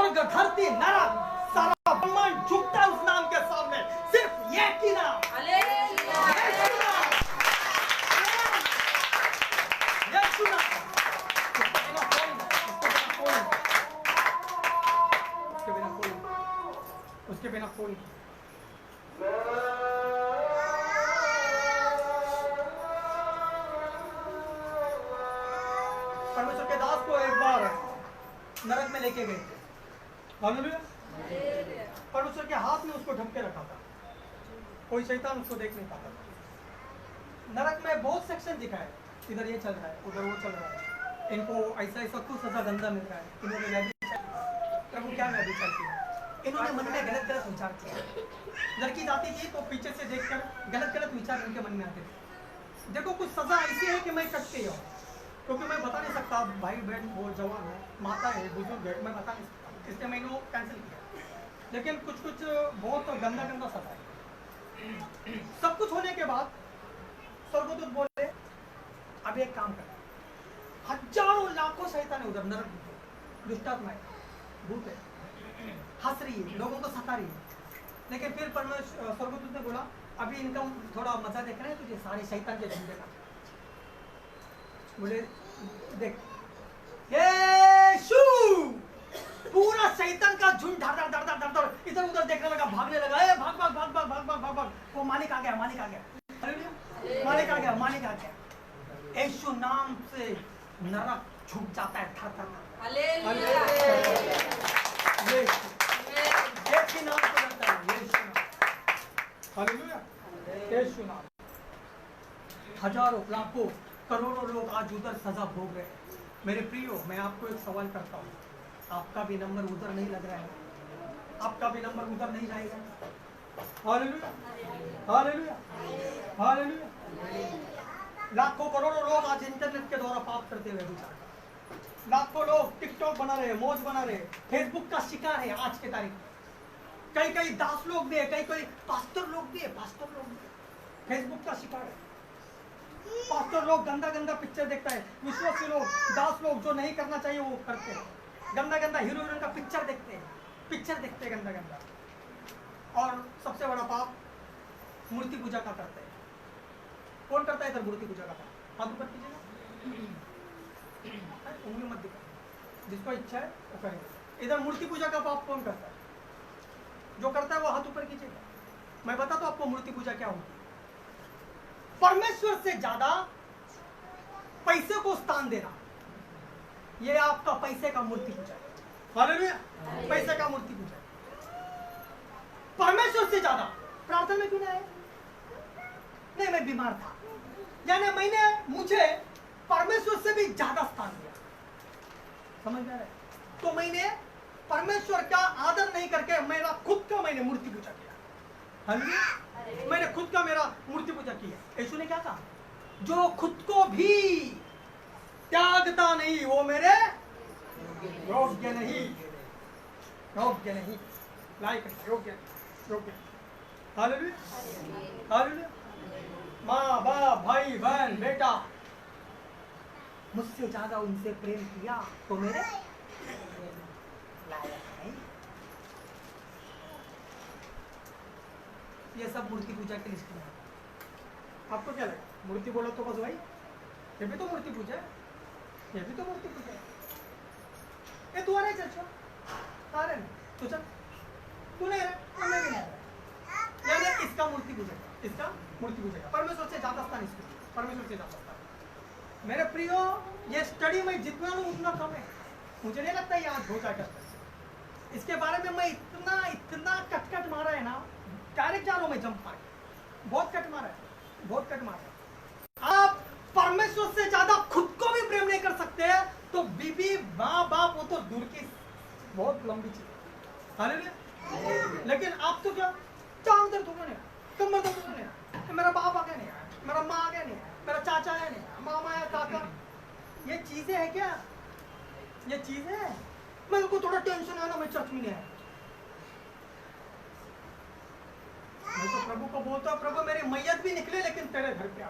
A: स्वर्ग धरती नरक सारा ब्रह्मांड झुकता है उस नाम के सामने, सिर्फ एक ही नाम, यीशु नाम, यीशु नाम। उसके बिना कोई परमेश्वर के दास को एक बार नरक में लेके गए थे, हालेलुया। परमेश्वर के हाथ में उसको ढक के रखा था, कोई शैतान उसको देख नहीं पाता था। नरक में बहुत सेक्शन दिखाए, इधर ये चल रहा है, उधर वो चल रहा है, इनको ऐसा ऐसा कुछ सजा गंदा मिल रहा है, इन्होंने प्रभु क्या व्यभिचार किया, इन्होंने मन में गलत गलत विचार किया। लड़की जाती थी तो पीछे से देखकर गलत गलत विचार उनके मन में आते थे। देखो कुछ सजा ऐसी है कि मैं कट के हूँ, क्योंकि मैं बता नहीं सकता भाई बहन वो जवान है, माता है, बुजुर्ग है, मैं बता नहीं सकता, इसलिए मैंने वो कैंसिल किया। लेकिन कुछ कुछ बहुत गंदा गंदा सजा है। सब कुछ होने के बाद स्वर्गदूत बोले अब एक काम कर, हजारों लाखों शैतान है उधर नरक में, दुष्टात्मा है, भूत है, हंस रही है, लोगों को सता रही है। लेकिन फिर परमेश्वर स्वर्गदूत ने बोला अभी इनका थोड़ा मजा देखना है तुझे, सारे शैतान के झुंडे का। बोले देख यीशु, पूरा शैतान का झुंड धड़ धड़ धड़ धड़ धड़ इधर उधर देखने लगा, भागने लगा, ए भाग भाग भाग भाग भाग भाग भाग। वो मालिक आ गया, मालिक आ गया, मालिक आ गया, मालिक आ गया। यीशु नाम से नरक झुक जाता है, थर थर थर। यीशु नाम से लगता है, यीशु नाम, हालेलुया, यीशु नाम। हजारों लाखों करोड़ों लोग आज उधर सजा भोग रहे हैं। मेरे प्रियो, मैं आपको एक सवाल करता हूँ, आपका भी नंबर उधर नहीं लग रहा है, आपका भी नंबर उधर नहीं जाएगा। Hallelujah, hallelujah, hallelujah. लाखों करोड़ों लोग आज इंटरनेट के द्वारा पाप करते हुए विचार, लाखों लोग टिकटॉक बना रहे, मौज बना रहे, फेसबुक का शिकार है आज के तारीख में। कई कई दास लोग भी है, कई कई पास्टर लोग भी है, पास्टर लोग भी फेसबुक का शिकार है। पास्टर लोग गंदा गंदा पिक्चर देखता है, विश्वासी लोग, दास लोग जो नहीं करना चाहिए वो करते हैं, गंदा गंदा हीरो हीरोइन का पिक्चर देखते हैं, पिक्चर देखते हैं गंदा गंदा। और सबसे बड़ा पाप मूर्ति पूजा का करते हैं। कौन करता है इधर मूर्ति पूजा का पाप? हाथ ऊपर कीजिएगा, उंगली मत दिखाओ, जिसको इच्छा है वो करेगा। इधर मूर्ति पूजा का पाप कौन करता है? जो करता है वो हाथ ऊपर कीजिएगा। मैं बताता हूं आपको मूर्ति पूजा क्या होती है। परमेश्वर से ज्यादा पैसे को स्थान देना, ये आपका पैसे का मूर्ति पूजा है। हालेलुया, पैसे का मूर्ति पूजा है। परमेश्वर से ज्यादा प्रार्थना में क्यों नहीं आए? नहीं, मैं बीमार था, यानी मैंने मुझे परमेश्वर से भी ज्यादा स्थान दिया, समझ में आ रहा है? तो मैंने परमेश्वर का आदर नहीं करके मेरा खुद का मैंने मूर्ति पूजा किया। हालेलुया, मैंने खुद का मेरा मूर्ति पूजा किया। यीशु ने क्या कहा? जो खुद को भी त्यागता नहीं वो मेरे योग्य नहीं, योग्य नहीं, लायक नहीं, योग्य योग्य। Hallelujah, hallelujah. माँ बाप, भाई बहन, बेटा, मुझसे ज्यादा उनसे प्रेम किया तो मेरे लायक नहीं। ये सब मूर्ति पूजा की लिस्ट में है। आपको क्या लगा? मूर्ति बोलो तो बस भाई ये भी तो मूर्ति पूजा है, ये भी तो मूर्ति पूजा है। ये तू आ रहा है चर्चा? आ रहे ना तू? चल, तू नहीं रहा, मैं भी नहीं आ रहा, यानी इसका मूर्ति पूजा, इसका मूर्ति पूजा। परमेश्वर से ज्यादा स्थान इसको, परमेश्वर से ज्यादा स्थान। मेरे प्रियो, ये स्टडी में जितना लूँ उतना कम है। मुझे नहीं लगता ये आज हो जाएगा। इसके बारे में मैं इतना इतना कट मारा है ना, डायरेक्ट जा रहा हूं मैं, जंप मार, बहुत कट मारा है, बहुत कट मारा है। आप परमेश्वर से ज्यादा खुद को भी प्रेम नहीं कर सकते तो बीबी, माँ बाप, वो तो दूर की बहुत लंबी चीज है। हालेलुया। लेकिन आप तो क्या, टांग दर्द होगा नहीं, कमर दर्द होगा नहीं, मेरा बाप आ गया नहीं, मेरा माँ आ गया नहीं, मेरा चाचा है नहीं, मामा है, काका, ये चीजें है क्या? ये चीज है? मेरे को थोड़ा टेंशन है ना, मैं चर्च में नहीं आया। मैं तो प्रभु को बोलता हूँ, प्रभु मेरी मैयत भी निकले लेकिन तेरे घर पे आ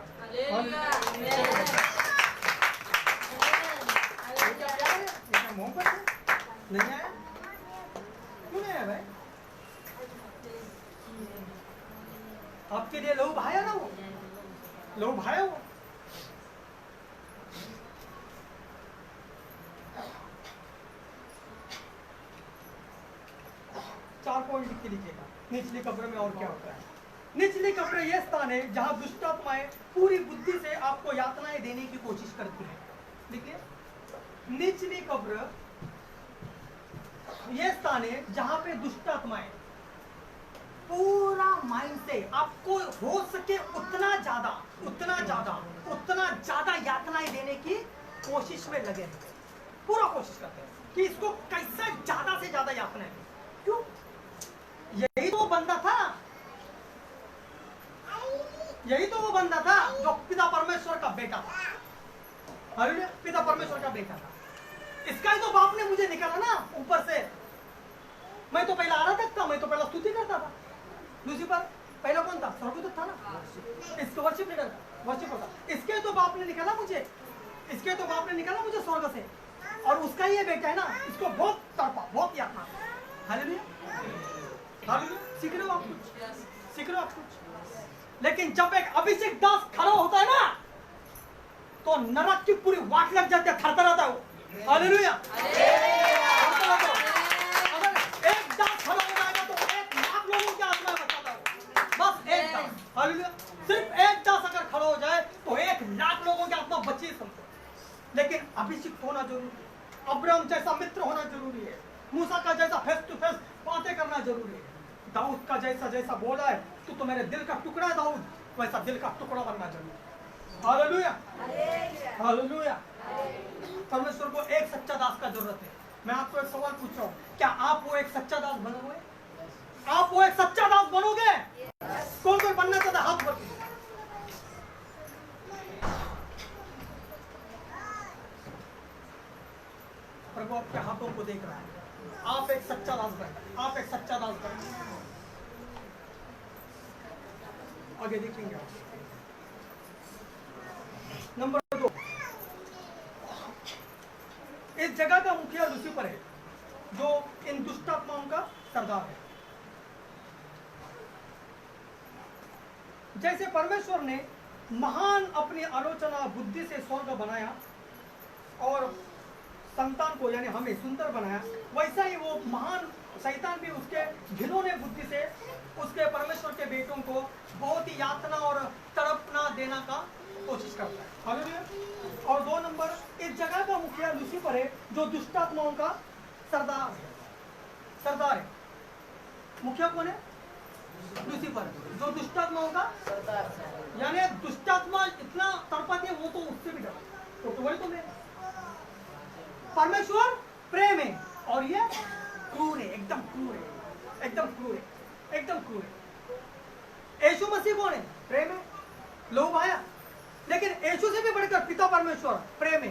A: नहीं आया, निचली कब्र में और क्या होता है? निचली कब्र यह स्थान है जहां दुष्ट आत्माएं पूरी बुद्धि से आपको यातनाएं देने की कोशिश करती है। देखिए, निचली कब्र यह स्थान है जहां पे दुष्ट आत्माएं पूरा माइंड से आपको हो सके उतना ज्यादा यातनाएं देने की कोशिश में लगे हैं। पूरा कोशिश करते हैं कि इसको कैसे ज्यादा से ज्यादा यातनाएं। क्यों? यही तो वो बंदा था, जो पिता परमेश्वर का बेटा था। हालेलुया, पिता परमेश्वर का बेटा था। इसका ही तो बाप ने मुझे निकाला ना ऊपर से। मैं तो पहला आराधक था, मैं तो पहला स्तुति करता था। लूसीफर पहला कौन था? स्वर्गदूत था ना, इसको वर्शिप लीडर वर्शिप होता। इसके तो बाप ने निकाला मुझे स्वर्ग से, और उसका ही ये बेटा है ना, इसको बहुत तड़पा, बहुत यातना। हालेलुया, सीख रहे हो आप कुछ? लेकिन जब एक अभिषेक दास खड़ा होता है ना, तो नरक की पूरी वाट लग जाती है, थरथराता है वो। हालेलुया, अगर एक दास खड़ा हो जाएगा तो 1 लाख लोगों की आत्मा बचाता है वो। बस एक दास, हालेलुया, सिर्फ एक दास अगर खड़ा हो जाए तो 1 लाख लोगों की आत्मा बची समझो। लेकिन अभिषेक होना जरूरी है, अब्राहम जैसा मित्र होना जरूरी है, मूसा का जैसा फेस टू फेस बातें करना जरूरी है, दाऊद का जैसा बोला है, तू तो मेरे दिल का टुकड़ा है दाऊद, वैसा दिल का टुकड़ा बनना जरूरी है। हालेलुया, परमेश्वर को एक सच्चा दास का जरूरत है। मैं आपको एक सवाल पूछ रहा हूँ, क्या आप वो एक सच्चा दास बनोगे? आप वो एक सच्चा दास बनोगे? कौन कौन बनना चाहता है? हाथ बढ़। प्रभु आपके हाथों को देख रहा है। आप एक सच्चा दास बने, आगे देखेंगे। नंबर 2, इस जगह का मुखिया लूसीफर है, जो इन दुष्ट आत्माओं का सरदार है। जैसे परमेश्वर ने महान अपनी आलोचना बुद्धि से स्वर्ग बनाया और संतान को यानी हमें सुंदर बनाया, वैसा ही वो महान शैतान भी उसके घिनौने बुद्धि से उसके परमेश्वर के बेटों को बहुत ही यातना और तड़पना देना का कोशिश करता है। हालेलुया। और 2 नंबर, इस जगह का मुखिया लूसीफर है, जो दुष्टात्माओं का सरदार है। मुखिया कौन है? लूसीफर, जो दुष्टात्माओं का सरदार, यानी दुष्टात्मा इतना तड़पाती है, वो तो उससे भी डरता। तो वही तो मैं, परमेश्वर प्रेम है और ये क्रूर है, एकदम क्रूर है। यीशु मसीह कौन है? प्रेम है, लोभ आया। लेकिन यीशु से भी बढ़कर पिता परमेश्वर प्रेम है।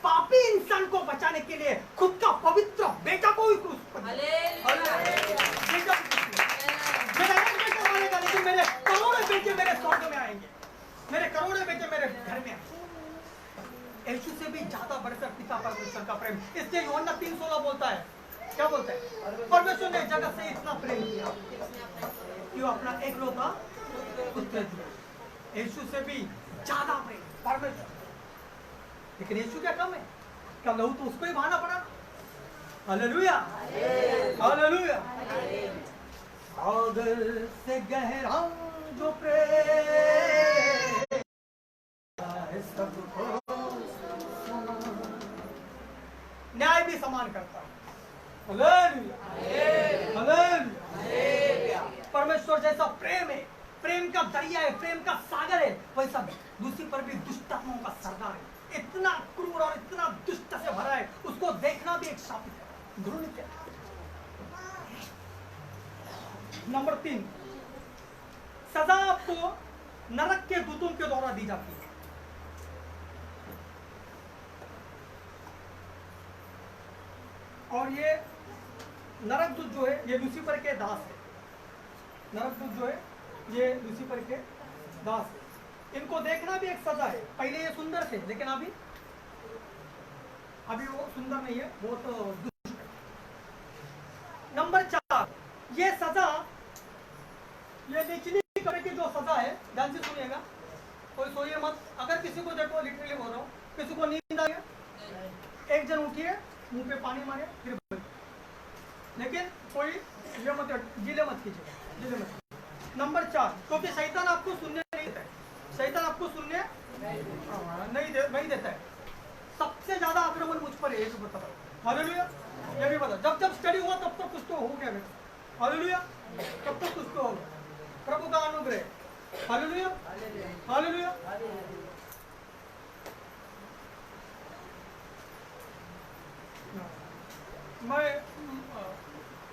A: पापी इंसान को बचाने के लिए खुद का पवित्र बेटा को भी क्रूस पर मारेगा, लेकिन मेरे करोड़ों बेटे मेरे स्वर्ग में आएंगे, मेरे करोड़ों बेटे मेरे घर में आएंगे। यीशु से भी ज्यादा बढ़कर पिता परमेश्वर का प्रेम। इसलिए यूहन्ना 3:16 बोलता है, क्या बोलता है? परमेश्वर ने जगत से इतना प्रेम किया कि वो अपना एकलौता पुत्र दिया। यीशु से भी ज्यादा प्रेम परमेश्वर। लेकिन यीशु क्या कम है? क्या लहू तो उसको ही बहाना पड़ा। Hallelujah, hallelujah. सागर से गहरा जो प्रेम सबको न्याय भी समान करता है। Hallelujah, hallelujah. परमेश्वर जैसा प्रेम है, प्रेम का दरिया है, प्रेम का सागर है, वैसा लूसीफर भी दुष्ट आत्माओं का सरदार है। इतना क्रूर और इतना दुष्ट से भरा है, उसको देखना भी एक शापित है, घृणित है। नंबर 3, सजा आपको नरक के दूतों के द्वारा दी जाती है। और ये नरक दूत जो है, ये लूसीफर के दास है। नरक दूत जो है, ये लूसीफर के दास है। इनको देखना भी एक सजा है। पहले ये सुंदर थे, लेकिन अभी वो सुंदर नहीं है, वो तो दुष्ट है। नंबर 4, ये सजा, ये निचली कब्र की जो सजा है, ध्यान से सुनिएगा, कोई सोइए मत। अगर किसी को देखो, लिटरली बोल रहा हूँ, किसी को नींद आ गया, एक जन उठिए, मुंह पे पानी मारे, फिर लेकिन कोई ये मत जिले मत कीजिएगा, जिले मत। नंबर 4, क्योंकि शैतान आपको सुनने नहीं देता है, शैतान आपको सुनने नहीं देता है। सबसे ज्यादा आक्रमण मुझ पर है, ये भी बता। हालेलुया, ये भी बता। जब जब स्टडी हुआ तब तक कुछ तो हो गया बेटा। हालेलुया, तब तक कुछ तो होगा। प्रभु का अनुग्रह। Hallelujah, hallelujah. मैं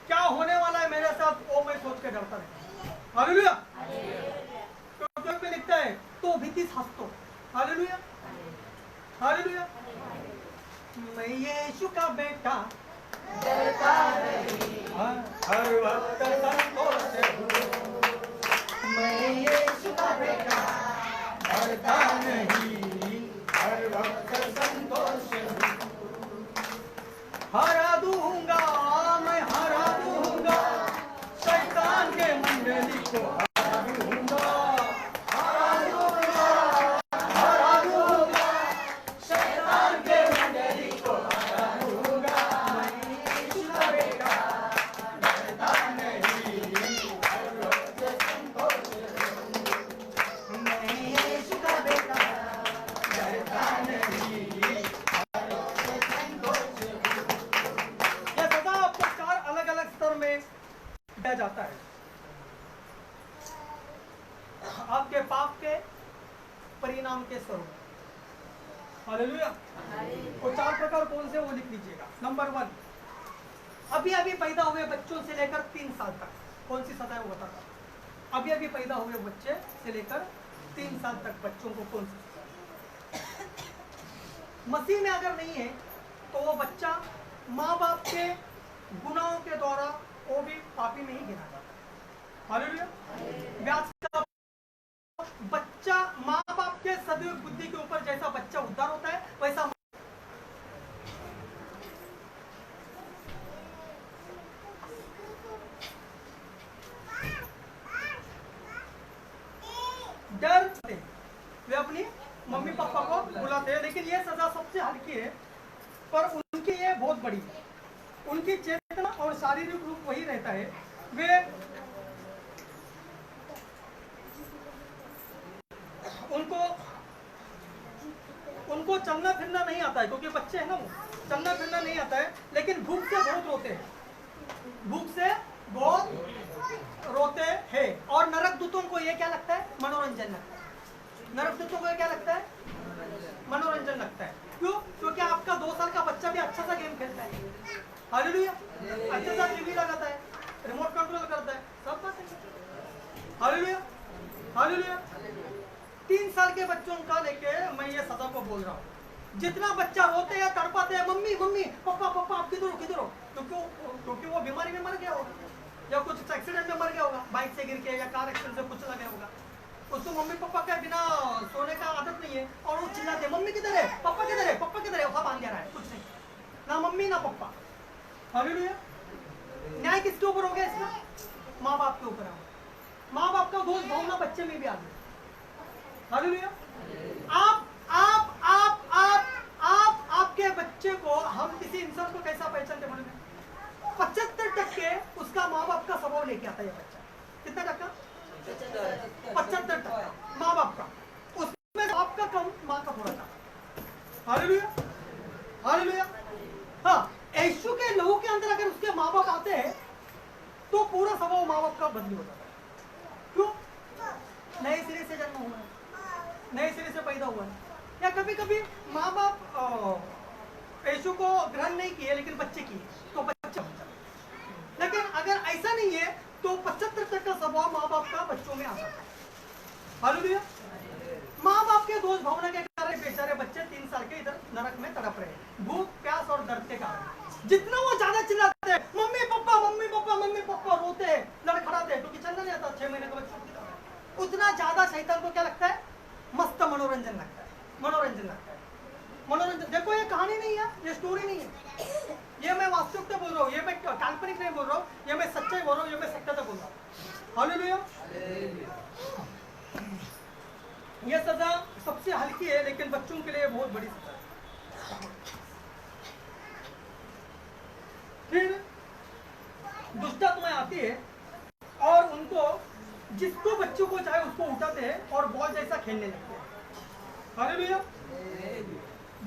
A: क्या होने वाला है मेरे साथ वो मैं सोच के डरता नहीं। हालेलुया, क्योंकि लिखता है तो भीतिस हंसतो। Hallelujah, hallelujah. मैं यीशु का बेटा डरता नहीं, हर वक्त संतोष हूँ। मैं यीशु का बेटा डरता नहीं, हर वक्त संतोष हूँ। हरा दूंगा, मैं हरा दूंगा शैतान के मंडली को, हरा दूंगा, हरा दूंगा, हरा दूंगा शैतान के मंडली को, हरा दूंगा। मैं यीशु का बेटा डरता नहीं, हर वक्त संतोष हूँ। मैं यीशु का बेटा डरता नहीं, हर वक्त संतोष हूँ। यह सदा आपको 4 अलग अलग स्तर में दिया जाता है। आपके पाप के परिणाम के स्वरूप। हालेलुया। वो 4 प्रकार कौन से वो लिख लीजिएगा। नंबर 1, अभी अभी पैदा हुए बच्चों से लेकर 3 साल तक कौन सी सजा है वो बताता। अभी अभी पैदा हुए बच्चे से लेकर 3 साल तक बच्चों को कौन सी सजा? मसीह में अगर नहीं है तो वो बच्चा माँ बाप के गुनाहों के द्वारा वो भी पापी में ही गिना जाता है। हालेलुया। व्यास का बच्चा माँ बाप के सदैव बुद्धि के ऊपर जैसा बच्चा उद्धार होता है वैसा डर वे अपनी मम्मी पापा को बुलाते हैं। लेकिन ये सजा सबसे हल्की है, पर उनकी ये बहुत बड़ी है। उनकी चेतना और शारीरिक रूप वही रहता है। वे उनको चलना फिरना नहीं आता है, क्योंकि बच्चे हैं ना, वो चलना फिरना नहीं आता है। लेकिन भूख से बहुत रोते हैं, भूख से बहुत रोते हैं। और नरक दूतों को ये क्या लगता है? मनोरंजन लगता है। नरक दूतों को ये क्या लगता है? मनोरंजन लगता है। क्यों? क्योंकि आपका 2 साल का बच्चा भी अच्छा सा गेम खेलता है। हालेलुया, अच्छा सा टीवी लगाता है, रिमोट कंट्रोल करता है, सब बात है। Hallelujah, hallelujah. 3 साल के बच्चों का लेके मैं ये सजा को बोल रहा हूँ। जितना बच्चा रोते हैं, तड़पाते हैं, मम्मी मम्मी पापा पापा आप किधर हो किधर हो, क्योंकि वो बीमारी में मर गया होगा या कुछ एक्सीडेंट में मर गया होगा, बाइक से गिर के या कार एक्सीडेंट से कुछ लगा होगा। उसको मम्मी पापा के बिना सोने का आदत नहीं है और वो चिल्लाते मम्मी किधर है, पापा किधर है, पापा किधर है, सब आ रहा है, कुछ नहीं, ना मम्मी ना पापा। हालेलुया। न्याय किसके ऊपर हो गया इसका? माँ बाप के ऊपर है। माँ बाप का दोष भावना बच्चे में भी आ गया। हालेलुया। आपके बच्चे को हम किसी इंसान को कैसा पहचानते मालूम है? 75% उसका माँ बाप का स्वभाव लेके आता है बच्चा। कितना टक्का? 75% माँ बाप का, उसमें बाप का कम, माँ का थोड़ा था। Hallelujah, hallelujah. हाँ, यीशु के लहू के अंदर अगर उसके माँ बाप आते हैं तो पूरा स्वभाव माँ बाप का बदली हो जाता है। क्यों? नए सिरे से जन्म हुआ है, नए सिरे से पैदा हुआ है। या कभी कभी माँ बाप यीशु को ग्रहण नहीं किए लेकिन बच्चे किए तो बच्चा बन जाता है। लेकिन अगर ऐसा नहीं है तो 75% का स्वभाव माँ बाप का बच्चों में आता है। हालेलुया। माँ बाप के दोष भावना के कारण बेचारे बच्चे 3 साल के इधर नरक में तड़प रहे हैं, भूख प्यास और दर्द के कारण। जितना वो ज्यादा चिल्लाते हैं mummy papa mummy papa mummy papa, रोते हैं, लड़खड़ाते हैं, क्योंकि चलना नहीं आता 6 महीने का बच्चा, उतना ज्यादा शैतान को क्या लगता है? मस्त मनोरंजन लगता है, मनोरंजन लगता है। मनोरंजन, देखो ये कहानी नहीं है, ये स्टोरी नहीं है, ये मैं वास्तविकता बोल रहा हूँ, ये मैं काल्पनिक नहीं बोल रहा हूँ, ये मैं सच्चाई बोल रहा हूँ, ये मैं सत्यता बोल रहा हूँ। हालेलुया। ये सजा सबसे हल्की है लेकिन बच्चों के लिए बहुत बड़ी सजा है। फिर दुष्टात्माएं आती है बच्चों को चाहे उसको उठाते हैं और बॉल जैसा खेलने लगते हैं। हालेलुया।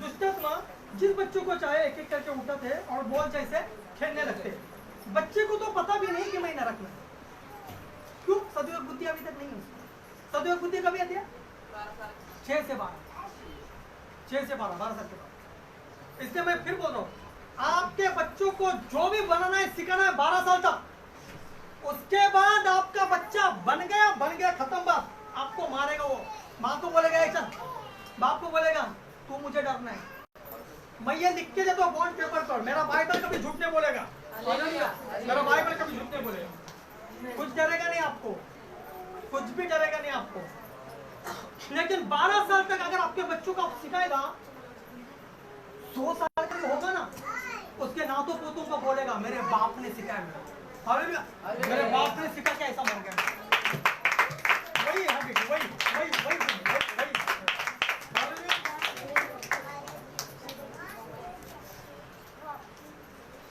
A: दुष्टात्मा जिस बच्चों को चाहे एक एक करके उठाते हैं और बॉल जैसे खेलने लगते हैं। बच्चे को तो पता भी नहीं कि मैं न रखना, क्यों? सदुपयोग बुद्धि अभी तक नहीं है। सदुपयोग बुद्धि कभी आती है? 6 से 12 साल के बाद। इसलिए मैं फिर बोल रहा हूँ, आपके बच्चों को जो भी बनाना है सिखाना है 12 साल तक। उसके बाद आपका बच्चा बन गया, खत्म बात। आपको मारेगा वो, माँ को बोलेगा चल, बाप को बोलेगा तू मुझे डरना है, मैं ये लिख के देता हूँ बॉन्ड पेपर पर, मेरा बाइबल कभी झूठ नहीं बोलेगा, मेरा बाइबल कभी झूठ नहीं बोलेगा। कुछ डरेगा नहीं आपको, कुछ भी डरेगा नहीं आपको। लेकिन 12 साल तक अगर आपके बच्चों को आप सिखाएगा, 100 साल का होगा ना, उसके नातों पोतों को बोलेगा मेरे बाप ने सिखाया मुझे। हालेलुया। मेरे बाप ने सिखा के ऐसा बन गया। वही हैबिट, वही।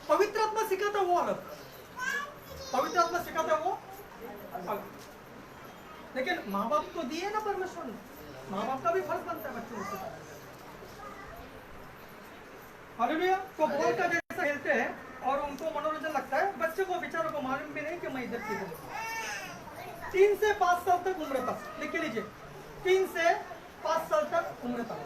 A: पवित्र आत्मा सिखाता वो अलग, पवित्र आत्मा सिखाता वो अलग। लेकिन माँ बाप तो दिए ना परमेश्वर ने, माँ बाप का भी फर्ज बनता है बच्चों को। हालेलुया। तो बॉल का जैसा खेलते हैं और उनको मनोरंजन लगता है, बच्चे को बेचारों को मालूम भी नहीं कि मैं इधर किधर। 3 से 5 साल तक उम्र तक लिख लीजिए, 3 से 5 साल तक उम्र तक